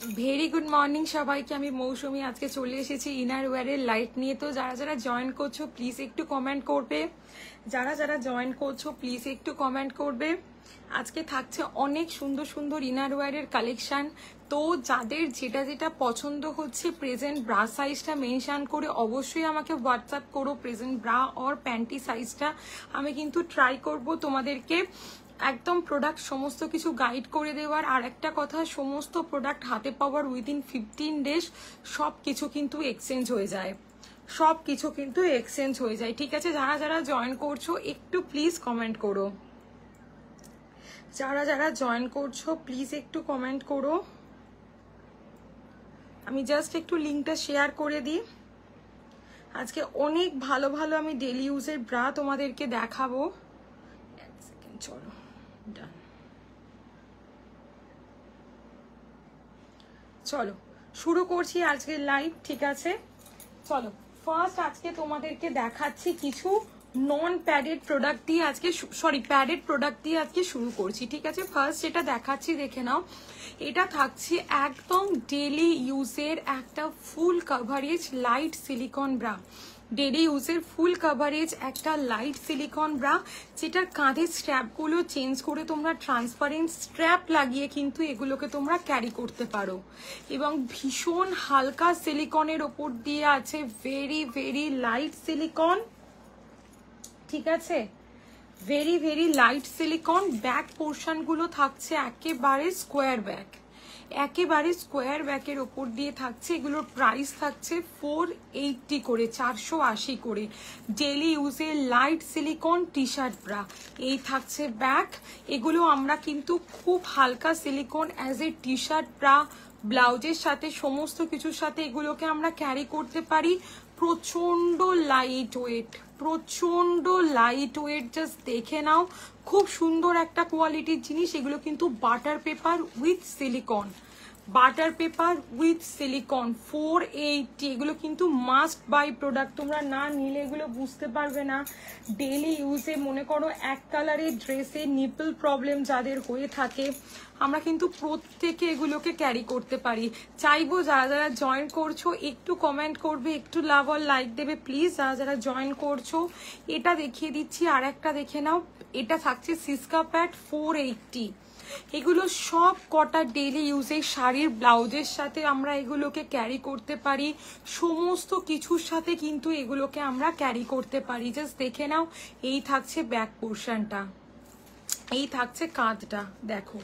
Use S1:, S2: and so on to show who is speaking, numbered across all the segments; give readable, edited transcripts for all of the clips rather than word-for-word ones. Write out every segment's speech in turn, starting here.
S1: Very good morning সবাইকে। আমি মৌসুমি, আজকে চলে এসেছি ইনার ওয়্যারের লাইট নিয়ে। তো যারা যারা জয়েন করছো প্লিজ একটু কমেন্ট করবে, যারা যারা জয়েন করছো প্লিজ একটু কমেন্ট করবে। আজকে থাকছে অনেক সুন্দর সুন্দর ইনার ওয়্যারের কালেকশন। তো যাদের যেটা যেটা পছন্দ হচ্ছে প্রেজেন্ট ব্রা সাইজটা মেনশন করে অবশ্যই আমাকে হোয়াটসঅ্যাপ করো, প্রেজেন্ট ব্রা অর প্যান্টি সাইজটা। আমি কিন্তু ট্রাই করব তোমাদেরকে একদম প্রোডাক্ট সমস্ত কিছু গাইড করে দেওয়ার। আর একটা কথা, সমস্ত প্রোডাক্ট হাতে পাওয়ার উইদিন 15 ডেজ সব কিছু কিন্তু এক্সচেঞ্জ হয়ে যায়, সব কিছু কিন্তু এক্সচেঞ্জ হয়ে যায়। ঠিক আছে, যারা যারা জয়েন করছো একটু প্লিজ কমেন্ট করো, যারা যারা জয়েন করছো প্লিজ একটু কমেন্ট করো। আমি জাস্ট একটু লিঙ্কটা শেয়ার করে দিই। আজকে অনেক ভালো ভালো আমি ডেলি ইউজের ব্রা তোমাদেরকে দেখাবো। এক সেকেন্ড, চলো ডান। চলো শুরু করছি আজকের লাইভ। ঠিক আছে, চলো ফার্স্ট আজকে তোমাদেরকে দেখাচ্ছি কিছু নন প্যাডেড প্রোডাক্ট দিয়ে আজকে, সরি প্যাডেড প্রোডাক্ট দিয়ে আজকে শুরু করছি। ঠিক আছে, ফার্স্ট যেটা দেখাচ্ছি দেখে নাও। এটা থাকছে একদম ডেলি ইউজের একটা full coverage light silicon bra. Daily ইউজের ফুল কাভারেজ একটা লাইট সিলিকন ব্রা, যেটার কাঁধের স্ট্র্যাপগুলো চেঞ্জ করে তোমরা ট্রান্সপারেন্ট স্ট্র্যাপ লাগিয়ে কিন্তু এগুলোকে তোমরা ক্যারি করতে পারো। এবং ভীষণ হালকা সিলিকনের ওপর দিয়ে আছে, ভেরি ভেরি লাইট সিলিকন। ঠিক আছে, very very light silicon. Back পোর্শনগুলো থাকছে একেবারে স্কোয়ার ব্যাক, একেবারে স্কোয়ার ব্যাকের ওপর দিয়ে থাকছে। এগুলোর প্রাইস থাকছে 480 করে, 480 করে। ডেলি ইউজের light silicon T shirt bra, এই থাকছে ব্যাক। এগুলো আমরা কিন্তু খুব হালকা silicon as a T shirt bra, ব্লাউজের সাথে সমস্ত কিছুর সাথে এগুলোকে আমরা ক্যারি করতে পারি। প্রচন্ড লাইট ওয়েট, প্রচন্ড লাইট ওয়েট, জাস্ট দেখে নাও। খুব সুন্দর একটা কোয়ালিটির জিনিস। এগুলো কিন্তু butter paper with silicon, butter paper with silicon, 480। এগুলো কিন্তু মাস্ট বাই প্রোডাক্ট, তোমরা না নিলে এগুলো বুঝতে পারবে না। ডেলি ইউজে মনে করো এক কালারের ড্রেসে নিপল প্রবলেম যাদের হয়ে থাকে, আমরা কিন্তু প্রত্যেকে এগুলোকে ক্যারি করতে পারি। চাইবো যারা যারা জয়েন করছো একটু কমেন্ট করবে, একটু লাভ আর লাইক দেবে প্লিজ, যারা যারা জয়েন করছো। এটা দেখিয়ে দিচ্ছি, আর একটা দেখে নাও। এটা থাকছে সিস্কা প্যাড 480। এগুলো সব কটা ডেলি ইউজের শাড়ির ব্লাউজের সাথে আমরা এগুলোকে ক্যারি করতে পারি, সমস্ত কিছুর সাথে কিন্তু এগুলোকে আমরা ক্যারি করতে পারি। জাস্ট দেখে নাও। এই থাকছে ব্যাক পোর্শনটা, এই থাকছে কাঁধটা, দেখো।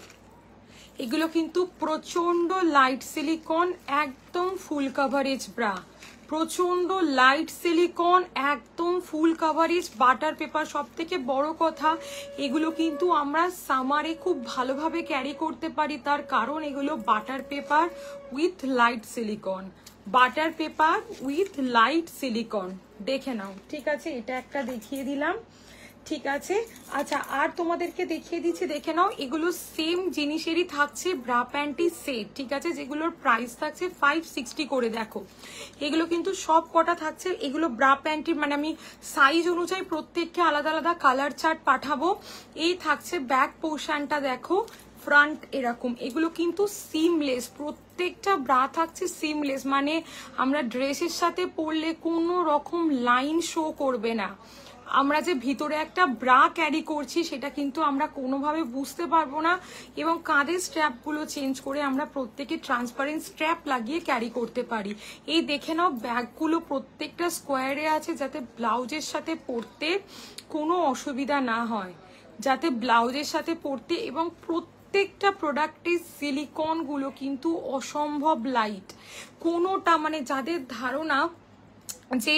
S1: এগুলো কিন্তু প্রচন্ড লাইট সিলিকন, একদম ফুল কাভারেজ ব্রা, প্রচন্ড লাইট সিলিকন, একদম ফুল কাভারেজ বাটার পেপার। সব থেকে বড় কথা, এগুলো কিন্তু আমরা সামারে খুব ভালোভাবে ক্যারি করতে পারি, তার কারণ এগুলো butter paper with light silicon, butter paper with light silicon. দেখে নাও। ঠিক আছে, এটা একটা দেখিয়ে দিলাম। ঠিক আছে, আচ্ছা আর তোমাদেরকে দেখিয়ে দিচ্ছি, দেখে নাও। এগুলো সেম জিনিসেরই থাকছে ব্রা প্যান্টি সেট। ঠিক আছে, যেগুলোর প্রাইস থাকছে 560 করে। দেখো এগুলো কিন্তু সব কটা থাকছে। এগুলো ব্রা প্যান্টি, মানে আমি সাইজ অনুযায়ী প্রত্যেককে আলাদা আলাদা কালার চার্ট পাঠাবো। এই থাকছে ব্যাক পোর্শনটা, দেখো ফ্রন্ট এরকম। এগুলো কিন্তু সিমলেস, প্রত্যেকটা ব্রা থাকছে সিমলেস, মানে আমরা ড্রেসের সাথে পরলে কোনো রকম লাইন শো করবে না। আমরা যে ভিতরে একটা ব্রা ক্যারি করছি সেটা কিন্তু আমরা কোনোভাবে বুঝতে পারবো না। এবং কাঁধের স্ট্র্যাপগুলো চেঞ্জ করে আমরা প্রত্যেকে ট্রান্সপারেন্ট স্ট্র্যাপ লাগিয়ে ক্যারি করতে পারি। এই দেখে নাও, ব্যাগগুলো প্রত্যেকটা স্কোয়ারে আছে, যাতে ব্লাউজের সাথে পরতে কোনো অসুবিধা না হয়, যাতে ব্লাউজের সাথে পরতে। এবং প্রত্যেকটা প্রোডাক্টের সিলিকনগুলো কিন্তু অসম্ভব লাইট। কোনোটা, মানে যাদের ধারণা যে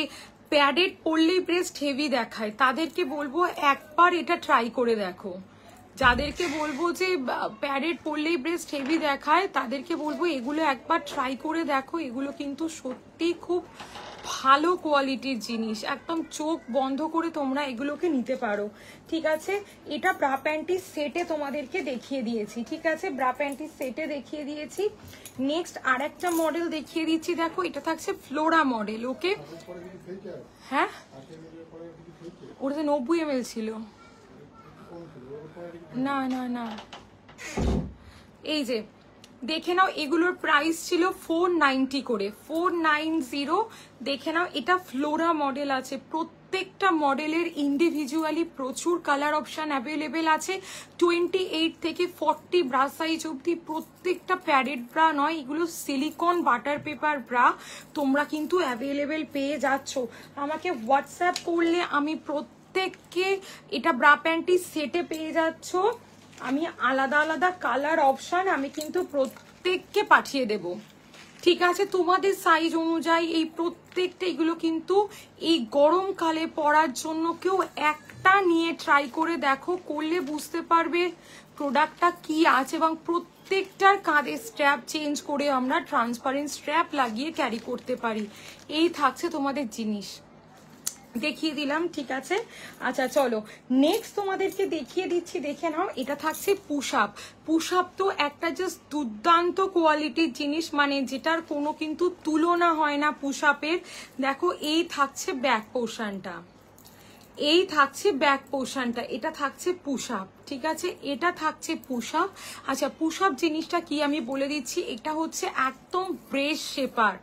S1: প্যাডেড পরলেই ব্রেস্ট হেভি দেখায়, তাদেরকে বলবো একবার এটা ট্রাই করে দেখো। যাদেরকে বলবো যে প্যাডেড পরলেই ব্রেস্ট হেভি দেখায়, তাদেরকে বলবো এগুলো একবার ট্রাই করে দেখো। এগুলো কিন্তু সত্যি খুব ভালো কোয়ালিটির জিনিস, একদম চোখ বন্ধ করে তোমরা এগুলোকে নিতে পারো। ঠিক আছে, এটা ব্রা প্যান্টির সেটে তোমাদেরকে দেখিয়ে দিয়েছি। ঠিক আছে, ব্রা প্যান্টির সেটে দেখিয়ে দিয়েছি। নেক্সট আর একটা মডেল দেখিয়ে দিচ্ছি, দেখো এটা থাকছে ফ্লোরা মডেল। ওকে, হ্যাঁ ওটাতে 90 ml ছিল। না না না, এই যে দেখে নাও এগুলোর প্রাইস ছিল 490 করে, 490। দেখে নাও এটা ফ্লোরা মডেল আছে, প্রত্যেকটা মডেলের ইন্ডিভিজুয়ালি প্রচুর কালার অপশন অ্যাভেলেবেল আছে। 28 থেকে 40 ব্রা সাইজ অবধি প্রত্যেকটা প্যাডেড ব্রা নয়, এগুলো সিলিকন বাটার পেপার ব্রা তোমরা কিন্তু অ্যাভেলেবেল পেয়ে যাচ্ছ। আমাকে হোয়াটসঅ্যাপ করলে আমি প্রত্যেককে এটা ব্রা প্যান্টি সেটে পেয়ে যাচ্ছ। আমি আলাদা আলাদা কালার অপশন আমি কিন্তু প্রত্যেককে পাঠিয়ে দেব, ঠিক আছে? তোমাদের সাইজ অনুযায়ী এই প্রত্যেকটা, এগুলো কিন্তু এই গরমকালে পরার জন্য কেউ একটা নিয়ে ট্রাই করে দেখো, করলে বুঝতে পারবে প্রোডাক্টটা কি আছে। এবং প্রত্যেকটার কাঁধে স্ট্র্যাপ চেঞ্জ করে আমরা ট্রান্সপারেন্ট স্ট্র্যাপ লাগিয়ে ক্যারি করতে পারি। এই থাকছে তোমাদের জিনিস, দেখিয়ে দিলাম, ঠিক আছে? আচ্ছা চলো নেক্সট তোমাদেরকে দেখিয়ে দিচ্ছি, দেখে নাও। এটা থাকছে পুশ আপ। পুশ আপ তো একটা জাস্ট দুর্দান্ত কোয়ালিটির জিনিস, মানে যেটার কোনো কিন্তু তুলনা হয় না পুশ আপের। দেখো এই থাকছে ব্যাক পোর্শনটা, এই থাকছে ব্যাক পোর্শনটা, এটা থাকছে পুশ আপ, ঠিক আছে? এটা থাকছে পুশ আপ। আচ্ছা পুশ আপ জিনিসটা কি আমি বলে দিচ্ছি, এটা হচ্ছে একদম ব্রেস্ট শেপার।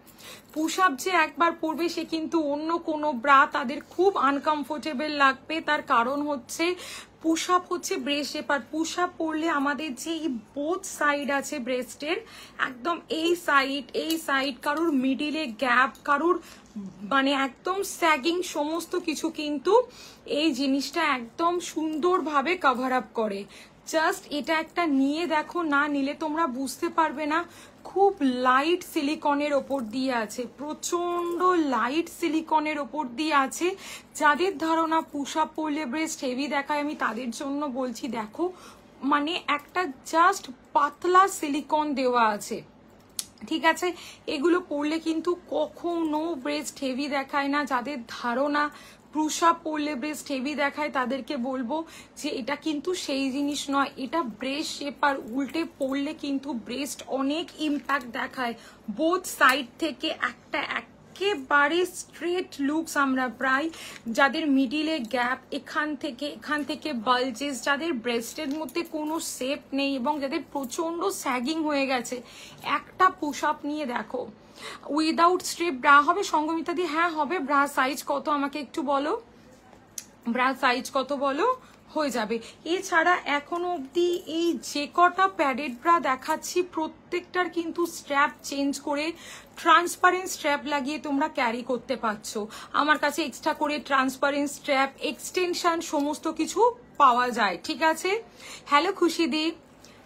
S1: পুশ আপ যে একবার পরবে সে কিন্তু অন্য কোনো ব্রা তাদের খুব আনকমফোর্টেবল লাগবে, তার কারণ হচ্ছে পুশ আপ হচ্ছে ব্রেস্ট শেপার। পুশ আপ পরলে আমাদের যে বোথ সাইড আছে ব্রেস্টের, একদম এই সাইড কারোর মিডিলে গ্যাপ, কারোর মানে একদম স্যাগিং, সমস্ত কিছু কিন্তু এই জিনিসটা একদম সুন্দরভাবে কভার আপ করে। জাস্ট এটা একটা নিয়ে দেখো, না নিলে তোমরা বুঝতে পারবে না। খুব লাইট সিলিকনের ওপর দিয়ে আছে, প্রচন্ড লাইট সিলিকনের ওপর দিয়ে আছে। যাদের ধারণা পুশ আপ পরলে ব্রেস্ট হেভি দেখায়, আমি তাদের জন্য বলছি দেখো, মানে একটা জাস্ট পাতলা সিলিকন দেওয়া আছে, ঠিক আছে? এগুলো পরলে কিন্তু কখনো ব্রেস্ট হেভি দেখায় না। যাদের ধারণা পুশ আপ পরলে ব্রেস্ট হেভি দেখায় তাদেরকে বলবো যে এটা কিন্তু সেই জিনিস নয়, এটা ব্রেস্ট শেপার। উল্টে পরলে কিন্তু ব্রেস্ট অনেক ইম্প্যাক্ট দেখায় বোথ সাইড থেকে, একটা একেবারে স্ট্রেট লুকস আমরা প্রায়। যাদের মিডিলে গ্যাপ, এখান থেকে বালজেস, যাদের ব্রেস্টের মধ্যে কোনো শেপ নেই এবং যাদের প্রচন্ড স্যাগিং হয়ে গেছে, একটা পুশ আপ নিয়ে দেখো। উইদাউট স্ট্রিপ ব্রা হবে সঙ্গমিতা দি? হ্যাঁ হবে। ব্রা সাইজ কত আমাকে একটু বলো, ব্রা সাইজ কত বলো? হয়ে যাবে। এছাড়া এখনো অবধি এই যে কটা প্যাডেড ব্রা দেখাচ্ছি প্রত্যেকটার কিন্তু স্ট্র্যাপ চেঞ্জ করে ট্রান্সপারেন্ট স্ট্র্যাপ লাগিয়ে তোমরা ক্যারি করতে পারছো। আমার কাছে এক্সট্রা করে ট্রান্সপারেন্ট স্ট্র্যাপ, এক্সটেনশন সমস্ত কিছু পাওয়া যায়, ঠিক আছে? হ্যালো খুশিদি,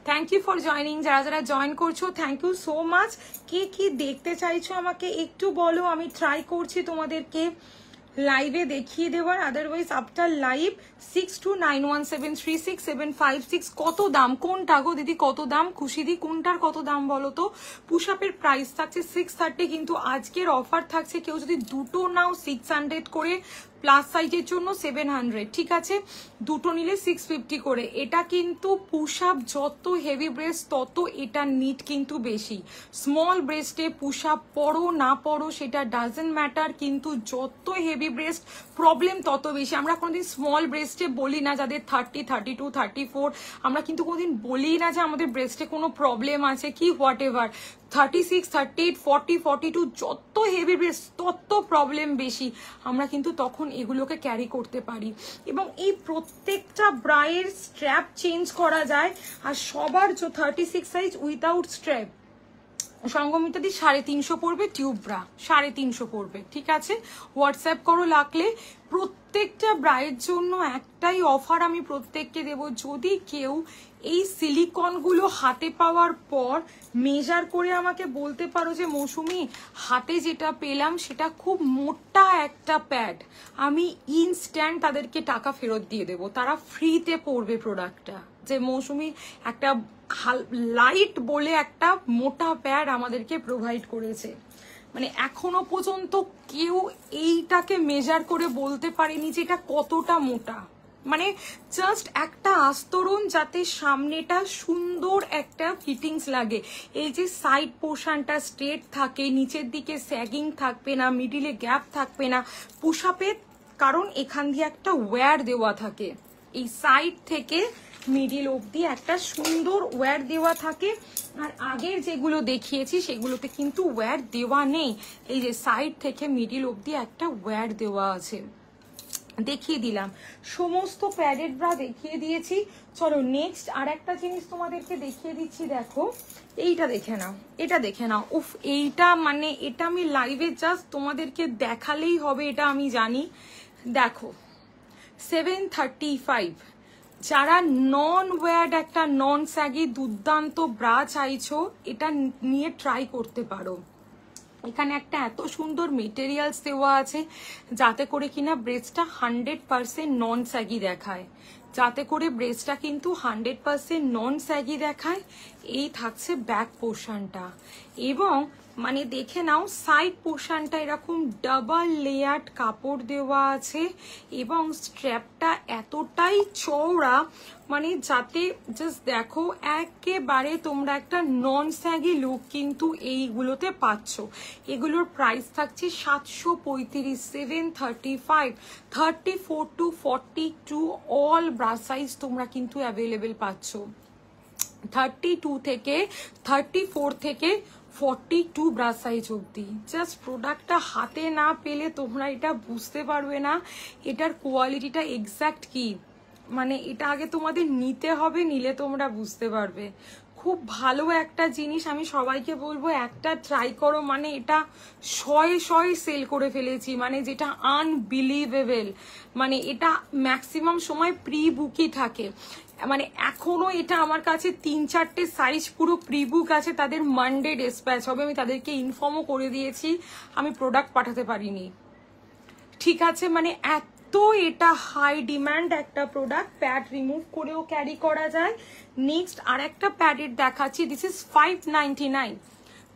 S1: থ্যাংক ইউ ফর জয়নিং। যারা যারা জয়েন করছো থ্যাংক ইউ সো মাচ। কে কি দেখতে চাইছো আমাকে একটু বলো, আমি ট্রাই করছি তোমাদেরকে লাইভে দেখিয়ে দেওয়ার। Otherwise after live 6291736756। কত দাম? কোনটা গো দিদি, কত দাম? খুশিদি কোনটার কত দাম বলো তো? পুশ আপের প্রাইস থাকছে 630, কিন্তু আজকের অফার থাকছে কেউ যদি দুটো নাও 600 করে, প্লাস সাইজের জন্য 700, ঠিক আছে? দুটো নিলে 650 করে। এটা কিন্তু পুশ আপ যত হেভি ব্রেস্ট তত এটা নিট কিন্তু বেশি। স্মল ব্রেস্টে পুশ আপ পরো না পরো সেটা ডাজেন্ট ম্যাটার, কিন্তু যত হেভি ব্রেস্ট প্রবলেম তত বেশি। আমরা কোনোদিন স্মল ব্রেস্টে বলি না যাদের 30, 32, 34, আমরা কিন্তু কোনোদিন বলি না যে আমাদের ব্রেস্টে কোনো প্রবলেম আছে কি হোয়াট এভার। 36, 38, 40, 42 যত হেভি ব্রেস্ট তত প্রবলেম বেশি, আমরা কিন্তু তখন এগুলোকে ক্যারি করতে পারি। এবং এই প্রত্যেকটা ব্রায়ের স্ট্র্যাপ চেঞ্জ করা যায়। আর সবার 36 সাইজ উইথাউট স্ট্র্যাপ সঙ্গমিতা দি 350 পড়বে, টিউব ব্রা 350 পড়বে, ঠিক আছে? হোয়াটসঅ্যাপ করো লাগলে। প্রত্যেকটা ব্রায়ের জন্য একটাই অফার আমি প্রত্যেককে দেব, যদি কেউ এই সিলিকনগুলো হাতে পাওয়ার পর মেজার করে আমাকে বলতে পারো যে মৌসুমি হাতে যেটা পেলাম সেটা খুব মোটা একটা প্যাড, আমি ইনস্ট্যান্ট তাদেরকে টাকা ফেরত দিয়ে দেবো, তারা ফ্রিতে পড়বে প্রোডাক্টটা। যে মৌসুমি একটা লাইট বলে একটা মোটা প্যাড আমাদেরকে প্রোভাইড করেছে, মানে এখনো পর্যন্ত কেউ এইটাকে মেজার করে বলতে পারেনি যে এটা কতটা মোটা। মানে জাস্ট একটা আস্তরণ যাতে সামনেটা সুন্দর একটা ফিটিংস লাগে, এই যে সাইড পোর্শনটা স্ট্রেট থাকে, নিচের দিকে স্যাগিং থাকবে না, মিডিলে গ্যাপ থাকবে না পুশ আপে, কারণ এখান দিয়ে একটা ওয়্যার দেওয়া থাকে। এই সাইড থেকে মিডিল অবধি একটা সুন্দর ওয়্যার দেওয়া থাকে। আর আগের যেগুলো দেখিয়েছি সেগুলোতে কিন্তু ওয়্যার দেওয়া নেই, এই যে সাইড থেকে মিডিল অবধি একটা ওয়্যার দেওয়া আছে। দেখিয়ে দিলাম সমস্ত প্যাডেড ব্রা দেখিয়ে দিয়েছি। চলো নেক্সট আর একটা জিনিস তোমাদেরকে দেখিয়ে দিচ্ছি, দেখো এইটা দেখে নাও, এটা দেখে নাও। উফ, এইটা মানে এটা আমি লাইভে জাস্ট তোমাদেরকে দেখালেই হবে, এটা আমি জানি। দেখো 735, যারা নন ওয়্যার্ড একটা নন স্যাগি দুর্দান্ত ব্রা চাইছো, এটা নিয়ে ট্রাই করতে পারো। এখানে একটা এত সুন্দর মেটেরিয়ালস দেওয়া আছে যাতে করে কিনা ব্রেস্টটা 100% নন স্যাগি দেখায়, যাতে করে ব্রেস্টটা কিন্তু 100% নন স্যাগি দেখায়। এই থাকছে ব্যাক পোর্শনটা, এবং মানে দেখে নাও সাইড পোর্শনটা এরকম ডাবল লেয়ার্ড কাপড় দেওয়া আছে, এবং স্ট্র্যাপটা এতটাই চওড়া মানে যাতে জাস্ট দেখো একেবারে তোমরা একটা নন স্যাগি লুক কিন্তু এইগুলোতে পাচ্ছ। এগুলোর প্রাইস থাকছে 735, 735, 34 to 42 অল ব্রা সাইজ তোমরা কিন্তু অ্যাভেলেবেল পাচ্ছ। 32 থেকে 34 থেকে 42 ব্রা সাইজ অবধি। জাস্ট প্রোডাক্টটা হাতে না পেলে তোমরা এটা বুঝতে পারবে না এটার কোয়ালিটিটা এক্স্যাক্ট কি। মানে এটা আগে তোমাদের নিতে হবে, নিলে তোমরা বুঝতে পারবে। খুব ভালো একটা জিনিস, আমি সবাইকে বলবো একটা ট্রাই করো। মানে এটা শয়ে সেল করে ফেলেছি, মানে যেটা আনবিলিভেবল। মানে এটা ম্যাক্সিমাম সময় প্রি বুকই থাকে। মানে এখনো এটা আমার কাছে 3-4টে সাইজ পুরো প্রি বুক আছে, তাদের মানডে ডিসপ্যাচ হবে। আমি তাদেরকে ইনফর্মও করে দিয়েছি, আমি প্রোডাক্ট পাঠাতে পারিনি, ঠিক আছে। মানে তো এটা হাই ডিমান্ড একটা প্রোডাক্ট, প্যাড রিমুভ করেও ক্যারি করা যায়। নেক্সট আর একটা প্যাডের দেখাচ্ছি, দিস ইজ 599,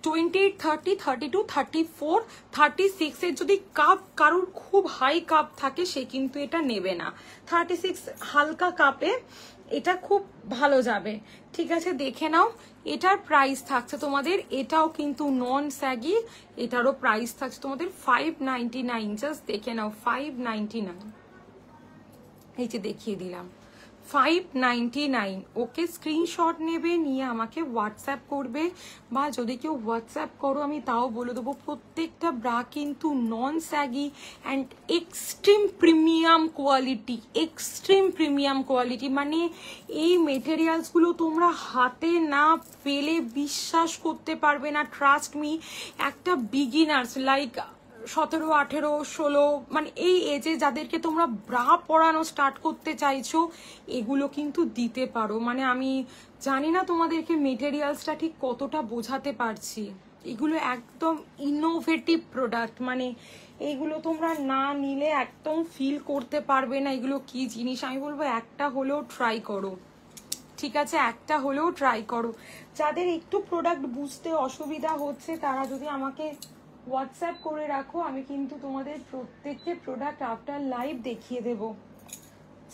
S1: 28, 30, 32, 34, 36 এর যদি কাপ কারোর খুব হাই কাপ থাকে সে কিন্তু এটা নেবে না। 36 হালকা কাপে এটা খুব ভালো যাবে, ঠিক আছে। দেখে নাও এটার প্রাইস থাকছে তোমাদের, এটাও কিন্তু নন স্যাগি, এটারও প্রাইস থাকছে তোমাদের 599। জাস্ট দেখে নাও 599, এই যে দেখিয়ে দিলাম 599। ওকে, স্ক্রিনশট নেবে, নিয়ে আমাকে হোয়াটসঅ্যাপ করবে, বা যদি কেউ হোয়াটসঅ্যাপ করো আমি তাও বলে দেবো। প্রত্যেকটা ব্রা কিন্তু non saggy and extreme premium quality, extreme premium quality. মানে এই মেটেরিয়ালসগুলো তোমরা হাতে না পেলে বিশ্বাস করতে পারবে না। ট্রাস্ট মি, একটা বিগিনার্স লাইক 17, 18, 16 মানে এই এজে যাদেরকে তোমরা ব্রা পরানো স্টার্ট করতে চাইছো, এগুলো কিন্তু দিতে পারো। মানে আমি জানি না তোমাদেরকে মেটেরিয়ালসটা ঠিক কতটা বোঝাতে পারছি। এগুলো একদম ইনোভেটিভ প্রোডাক্ট, মানে এইগুলো তোমরা না নিলে একদম ফিল করতে পারবে না এগুলো কি জিনিস। আমি বলবো একটা হলেও ট্রাই করো, ঠিক আছে, একটা হলেও ট্রাই করো। যাদের একটু প্রোডাক্ট বুঝতে অসুবিধা হচ্ছে তারা যদি আমাকে হোয়াটসঅ্যাপ করে রাখো, আমি কিন্তু তোমাদের প্রত্যেককে প্রোডাক্ট আফটার লাইভ দেখিয়ে দেব।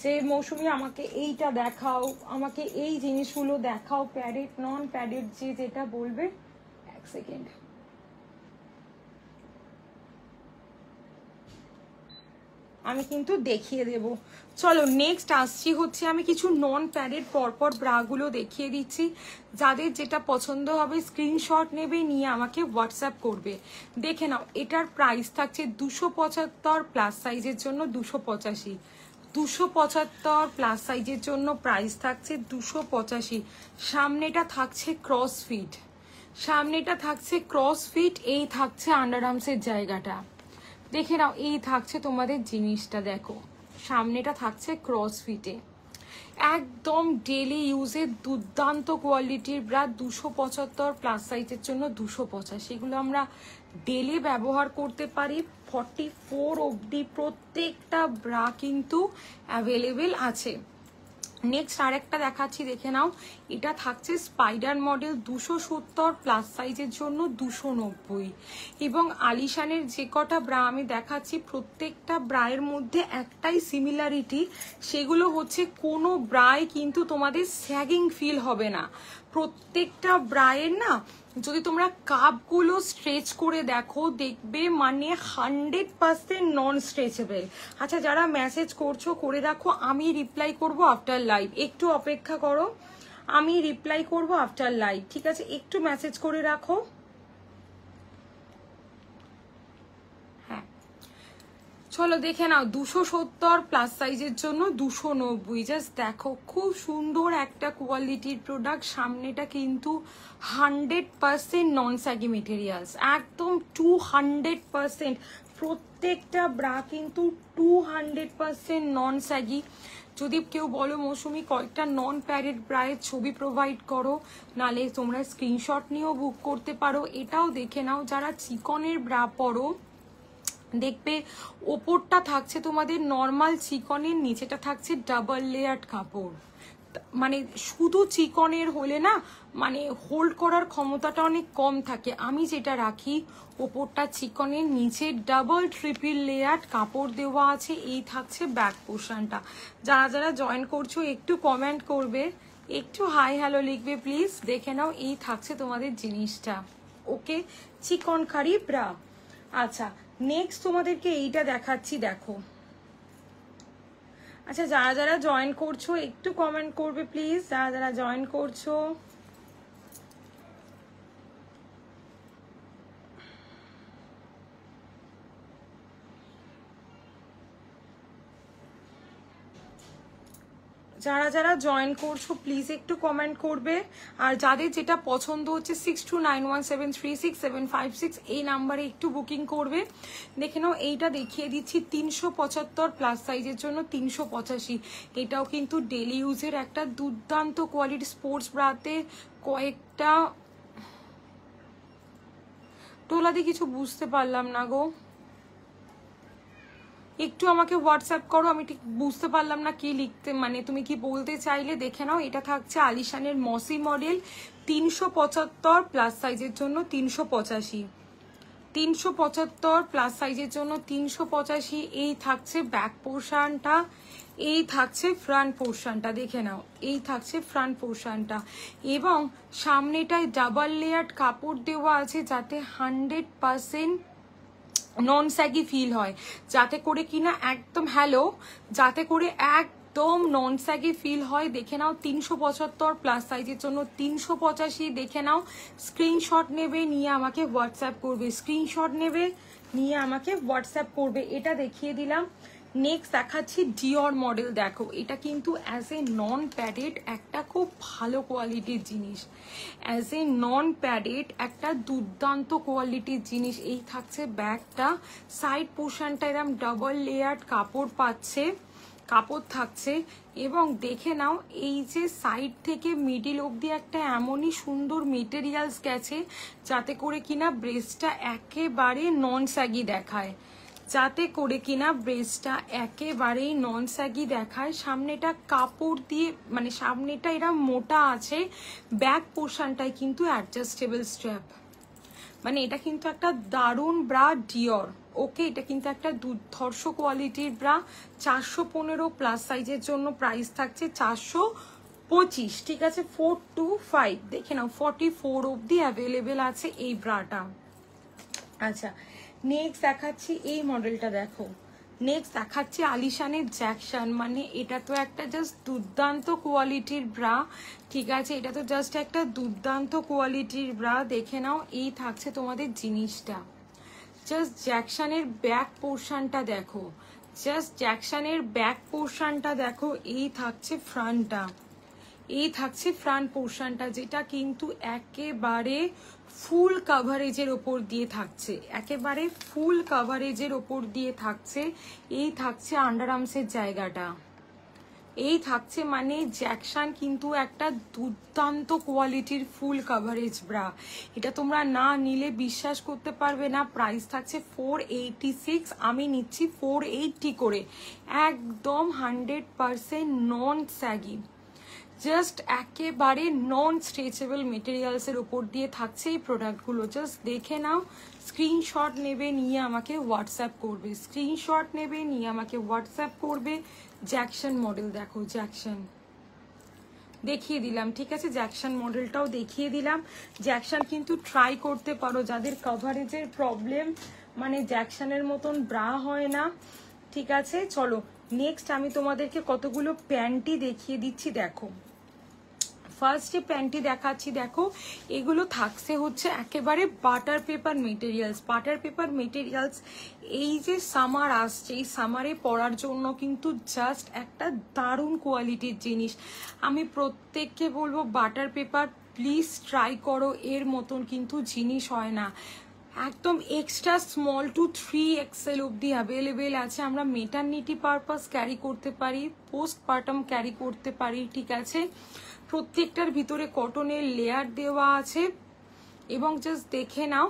S1: যে মৌসুমি আমাকে এইটা দেখাও, আমাকে এই জিনিসগুলো দেখাও, প্যাডেড নন প্যাডেড যে যেটা বলবে। এক সেকেন্ড, আমি কিন্তু দেখিয়ে দেব। চলো নেক্সট আসছি হচ্ছে, আমি কিছু নন প্যাডেড পরপর ব্রাগুলো দেখিয়ে দিচ্ছি। যাদের যেটা পছন্দ হবে স্ক্রিনশট নেবে, নিয়ে আমাকে হোয়াটসঅ্যাপ করবে। দেখে নাও এটার প্রাইস থাকছে 275 প্লাস সাইজের জন্য 285, 275 প্লাস সাইজের জন্য প্রাইস থাকছে 285। সামনেটা থাকছে ক্রস ফিট, সামনেটা থাকছে ক্রস ফিট, এই থাকছে আন্ডার আর্মসের জায়গাটা। দেখে নাও এই থাকছে তোমাদের জিনিসটা, দেখো সামনেটা থাকছে ক্রস ফিটে, একদম ডেলি ইউজের দুর্দান্ত কোয়ালিটির ব্রা। 275 প্লাস সাইজের জন্য 285, এগুলো আমরা ডেলি ব্যবহার করতে পারি। 44 অবধি প্রত্যেকটা ব্রা কিন্তু অ্যাভেলেবেল আছে। নেক্সট আরেকটা দেখাচ্ছি, দেখে নাও এটা থাকছে স্পাইডার মডেল 270 প্লাস সাইজের জন্য 290। এবং আলিশানের যে কটা ব্রা আমি দেখাচ্ছি প্রত্যেকটা ব্রায়ের মধ্যে একটাই সিমিলারিটি, সেগুলো হচ্ছে কোনো ব্রায় কিন্তু তোমাদের স্যাগিং ফিল হবে না। প্রত্যেকটা ব্রায়ের না যদি তোমরা কাপগুলো স্ট্রেচ করে দেখো দেখবে মানে 100% নন স্ট্রেচেবল। আচ্ছা যারা মেসেজ করছো করে রাখো, আমি রিপ্লাই করব আফটার লাইভ, একটু অপেক্ষা করো, আমি রিপ্লাই করব আফটার লাইভ, ঠিক আছে? একটু মেসেজ করে রাখো। হ্যাঁ চলো দেখে নাও, 270 প্লাস সাইজের জন্য 290। জাস্ট দেখো খুব সুন্দর একটা কোয়ালিটির প্রোডাক্ট। সামনেটা কিন্তু 100% নন স্যাগি মেটেরিয়ালস, একদম 200%। প্রত্যেকটা ব্রা কিন্তু 200% নন স্যাগি। যদি কেউ বলো মৌসুমি কয়েকটা নন প্যাডেড ব্রায়ের ছবি প্রোভাইড করো, নালে তোমরা স্ক্রিনশট নিয়েও বুক করতে পারো। এটাও দেখে নাও, যারা চিকনের ব্রা পরো দেখবে ওপরটা থাকছে তোমাদের নর্মাল চিকনের, নিচেটা থাকছে ডাবল লেয়ার্ড কাপড়। মানে শুধু চিকনের হলে না মানে হোল্ড করার ক্ষমতাটা অনেক কম থাকে। আমি যেটা রাখি ওপরটা চিকনের, নিচে ডাবল ট্রিপল লেয়ার্ড কাপড় দেওয়া আছে। এই থাকছে ব্যাক পোর্শনটা। যারা যারা জয়েন করছো একটু কমেন্ট করবে, একটু হাই হ্যালো লিখবে প্লিজ। দেখে নাও এই থাকছে তোমাদের জিনিসটা। ওকে, চিকন কারি ব্রা। আচ্ছা নেক্সট তোমাদেরকে এইটা দেখাচ্ছি, দেখো। আচ্ছা যারা যারা জয়েন করছো একটু কমেন্ট করবে প্লিজ, যারা যারা জয়েন করছো। যারা যারা জয়েন করছো প্লিজ একটু কমেন্ট করবে। আর যাদের যেটা পছন্দ হচ্ছে 6291736756 এই নাম্বারে একটু বুকিং করবে। দেখে নাও এইটা দেখিয়ে দিচ্ছি 375 প্লাস সাইজের জন্য 385। এটাও কিন্তু ডেলি ইউজের একটা দুর্দান্ত কোয়ালিটি স্পোর্টস ব্রাতে। কয়েকটা টোলাদি কিছু বুঝতে পারলাম না গো, একটু আমাকে হোয়াটসঅ্যাপ করো, আমি ঠিক বুঝতে পারলাম না কি লিখতে, মানে তুমি কি বলতে চাইলে। দেখে নাও এটা থাকছে আলিশানের মসি মডেল, 375 প্লাস সাইজের জন্য 385, 375 প্লাস সাইজের জন্য 385। এই থাকছে ব্যাক পোর্শনটা, এই থাকছে ফ্রন্ট পোর্শনটা। দেখে নাও এই থাকছে ফ্রন্ট পোর্শনটা, এবং সামনেটায় ডাবল লেয়ার্ড কাপড় দেওয়া আছে যাতে 100% নন স্যাগি ফিল হয়, যাতে করে কিনা একদম হ্যালো, যাতে করে একদম নন স্যাগি ফিল হয়। দেখে নাও 375 প্লাস সাইজের জন্য 385। দেখে নাও, স্ক্রিনশট নেবে নিয়ে আমাকে হোয়াটসঅ্যাপ করবে, স্ক্রিনশট নেবে নিয়ে আমাকে হোয়াটসঅ্যাপ করবে। এটা দেখিয়ে দিলাম। নেক্সট দেখাচ্ছি ডিওর মডেল। দেখো এটা কিন্তু অ্যাজ এ নন প্যাডেড একটা খুব ভালো কোয়ালিটির জিনিস, অ্যাজ এ নন প্যাডেড একটা দুর্দান্ত কোয়ালিটির জিনিস। এই থাকছে ব্যাগটা, সাইড পোর্শনটা এরকম ডাবল লেয়ার্ড কাপড় পাচ্ছে, কাপড় থাকছে। এবং দেখে নাও এই যে সাইড থেকে মিডিল অবধি একটা এমনই সুন্দর মেটেরিয়ালস গেছে যাতে করে কিনা ব্রেস্টটা একেবারে নন স্যাগি দেখায়, যাতে করে কিনা ব্রেস্টটা একেবারেই নন স্যাগি দেখায়। সামনেটা কাপড় দিয়ে মানে সামনেটা এরা মোটা আছে, ব্যাক পোর্শনটায় কিন্তু অ্যাডজাস্টেবল স্ট্র্যাপ। মানে এটা কিন্তু একটা দারুণ ব্রা ডিওর। ওকে, এটা কিন্তু একটা দুর্ধর্ষ কোয়ালিটির ব্রা। 415 প্লাস সাইজের জন্য প্রাইস থাকছে 425, ঠিক আছে? 4 to 5 দেখে নাও 44 অবধি অ্যাভেলেবেল আছে এই ব্রাটা। আচ্ছা নেক্সট দেখাচ্ছি এই মডেলটা। দেখো নেক্সট দেখাচ্ছি আলিশানের জ্যাকশন। মানে এটা তো একটা জাস্ট দুর্দান্ত কোয়ালিটির ব্রা, ঠিক আছে? এটা তো জাস্ট একটা দুর্দান্ত কোয়ালিটির ব্রা। দেখে নাও এই থাকছে তোমাদের জিনিসটা। জাস্ট জ্যাকশনের ব্যাক পোর্শনটা দেখো, জাস্ট জ্যাকশনের ব্যাক পোর্শনটা দেখো। এই থাকছে ফ্রন্টটা, এই থাকছে ফ্রন্ট পোর্শনটা, যেটা কিন্তু একেবারে ফুল কাভারেজের ওপর দিয়ে থাকছে, একেবারে ফুল কাভারেজের ওপর দিয়ে থাকছে। এই থাকছে আন্ডার আর্মসের জায়গাটা, এই থাকছে মানে জ্যাকশন কিন্তু একটা দুর্দান্ত কোয়ালিটির ফুল কাভারেজ ব্রা। এটা তোমরা না নিলে বিশ্বাস করতে পারবে না। প্রাইস থাকছে 486, আমি নিচ্ছি 480 করে। একদম 100% নন স্যাগি, জাস্ট একেবারে নন স্ট্রেচেবল মেটেরিয়ালসের উপর দিয়ে থাকছে এই প্রোডাক্টগুলো। জাস্ট দেখে নাও, স্ক্রিনশট নেবে নিয়ে আমাকে হোয়াটসঅ্যাপ করবে, স্ক্রিনশট নেবে নিয়ে আমাকে হোয়াটসঅ্যাপ করবে। জ্যাকশন মডেল দেখো, জ্যাকশন দেখিয়ে দিলাম, ঠিক আছে। জ্যাকসন মডেলটাও দেখিয়ে দিলাম। জ্যাকসন কিন্তু ট্রাই করতে পারো যাদের কভারেজের প্রবলেম, মানে জ্যাকসনের মতন ব্রা হয় না, ঠিক আছে। চলো নেক্সট আমি তোমাদেরকে কতগুলো প্যান্টি দেখিয়ে দিচ্ছি, দেখো। ফার্স্ট যে প্যান্টি দেখাচ্ছি দেখো, এগুলো থাকছে হচ্ছে একেবারে butter paper materials. Butter paper materials এই যে সামার আসছে, এই সামারে পরার জন্য কিন্তু জাস্ট একটা দারুণ কোয়ালিটির জিনিস। আমি প্রত্যেককে বলবো বাটার পেপার প্লিজ ট্রাই করো, এর মতন কিন্তু জিনিস হয় না। একদম এক্সট্রা স্মল টু 3XL অব্দি অ্যাভেলেবেল আছে। আমরা মেটারনিটি পারপাস ক্যারি করতে পারি, পোস্টপার্টাম ক্যারি করতে পারি, ঠিক আছে। প্রত্যেকটার ভিতরে কটনের লেয়ার দেওয়া আছে এবং জাস্ট দেখে নাও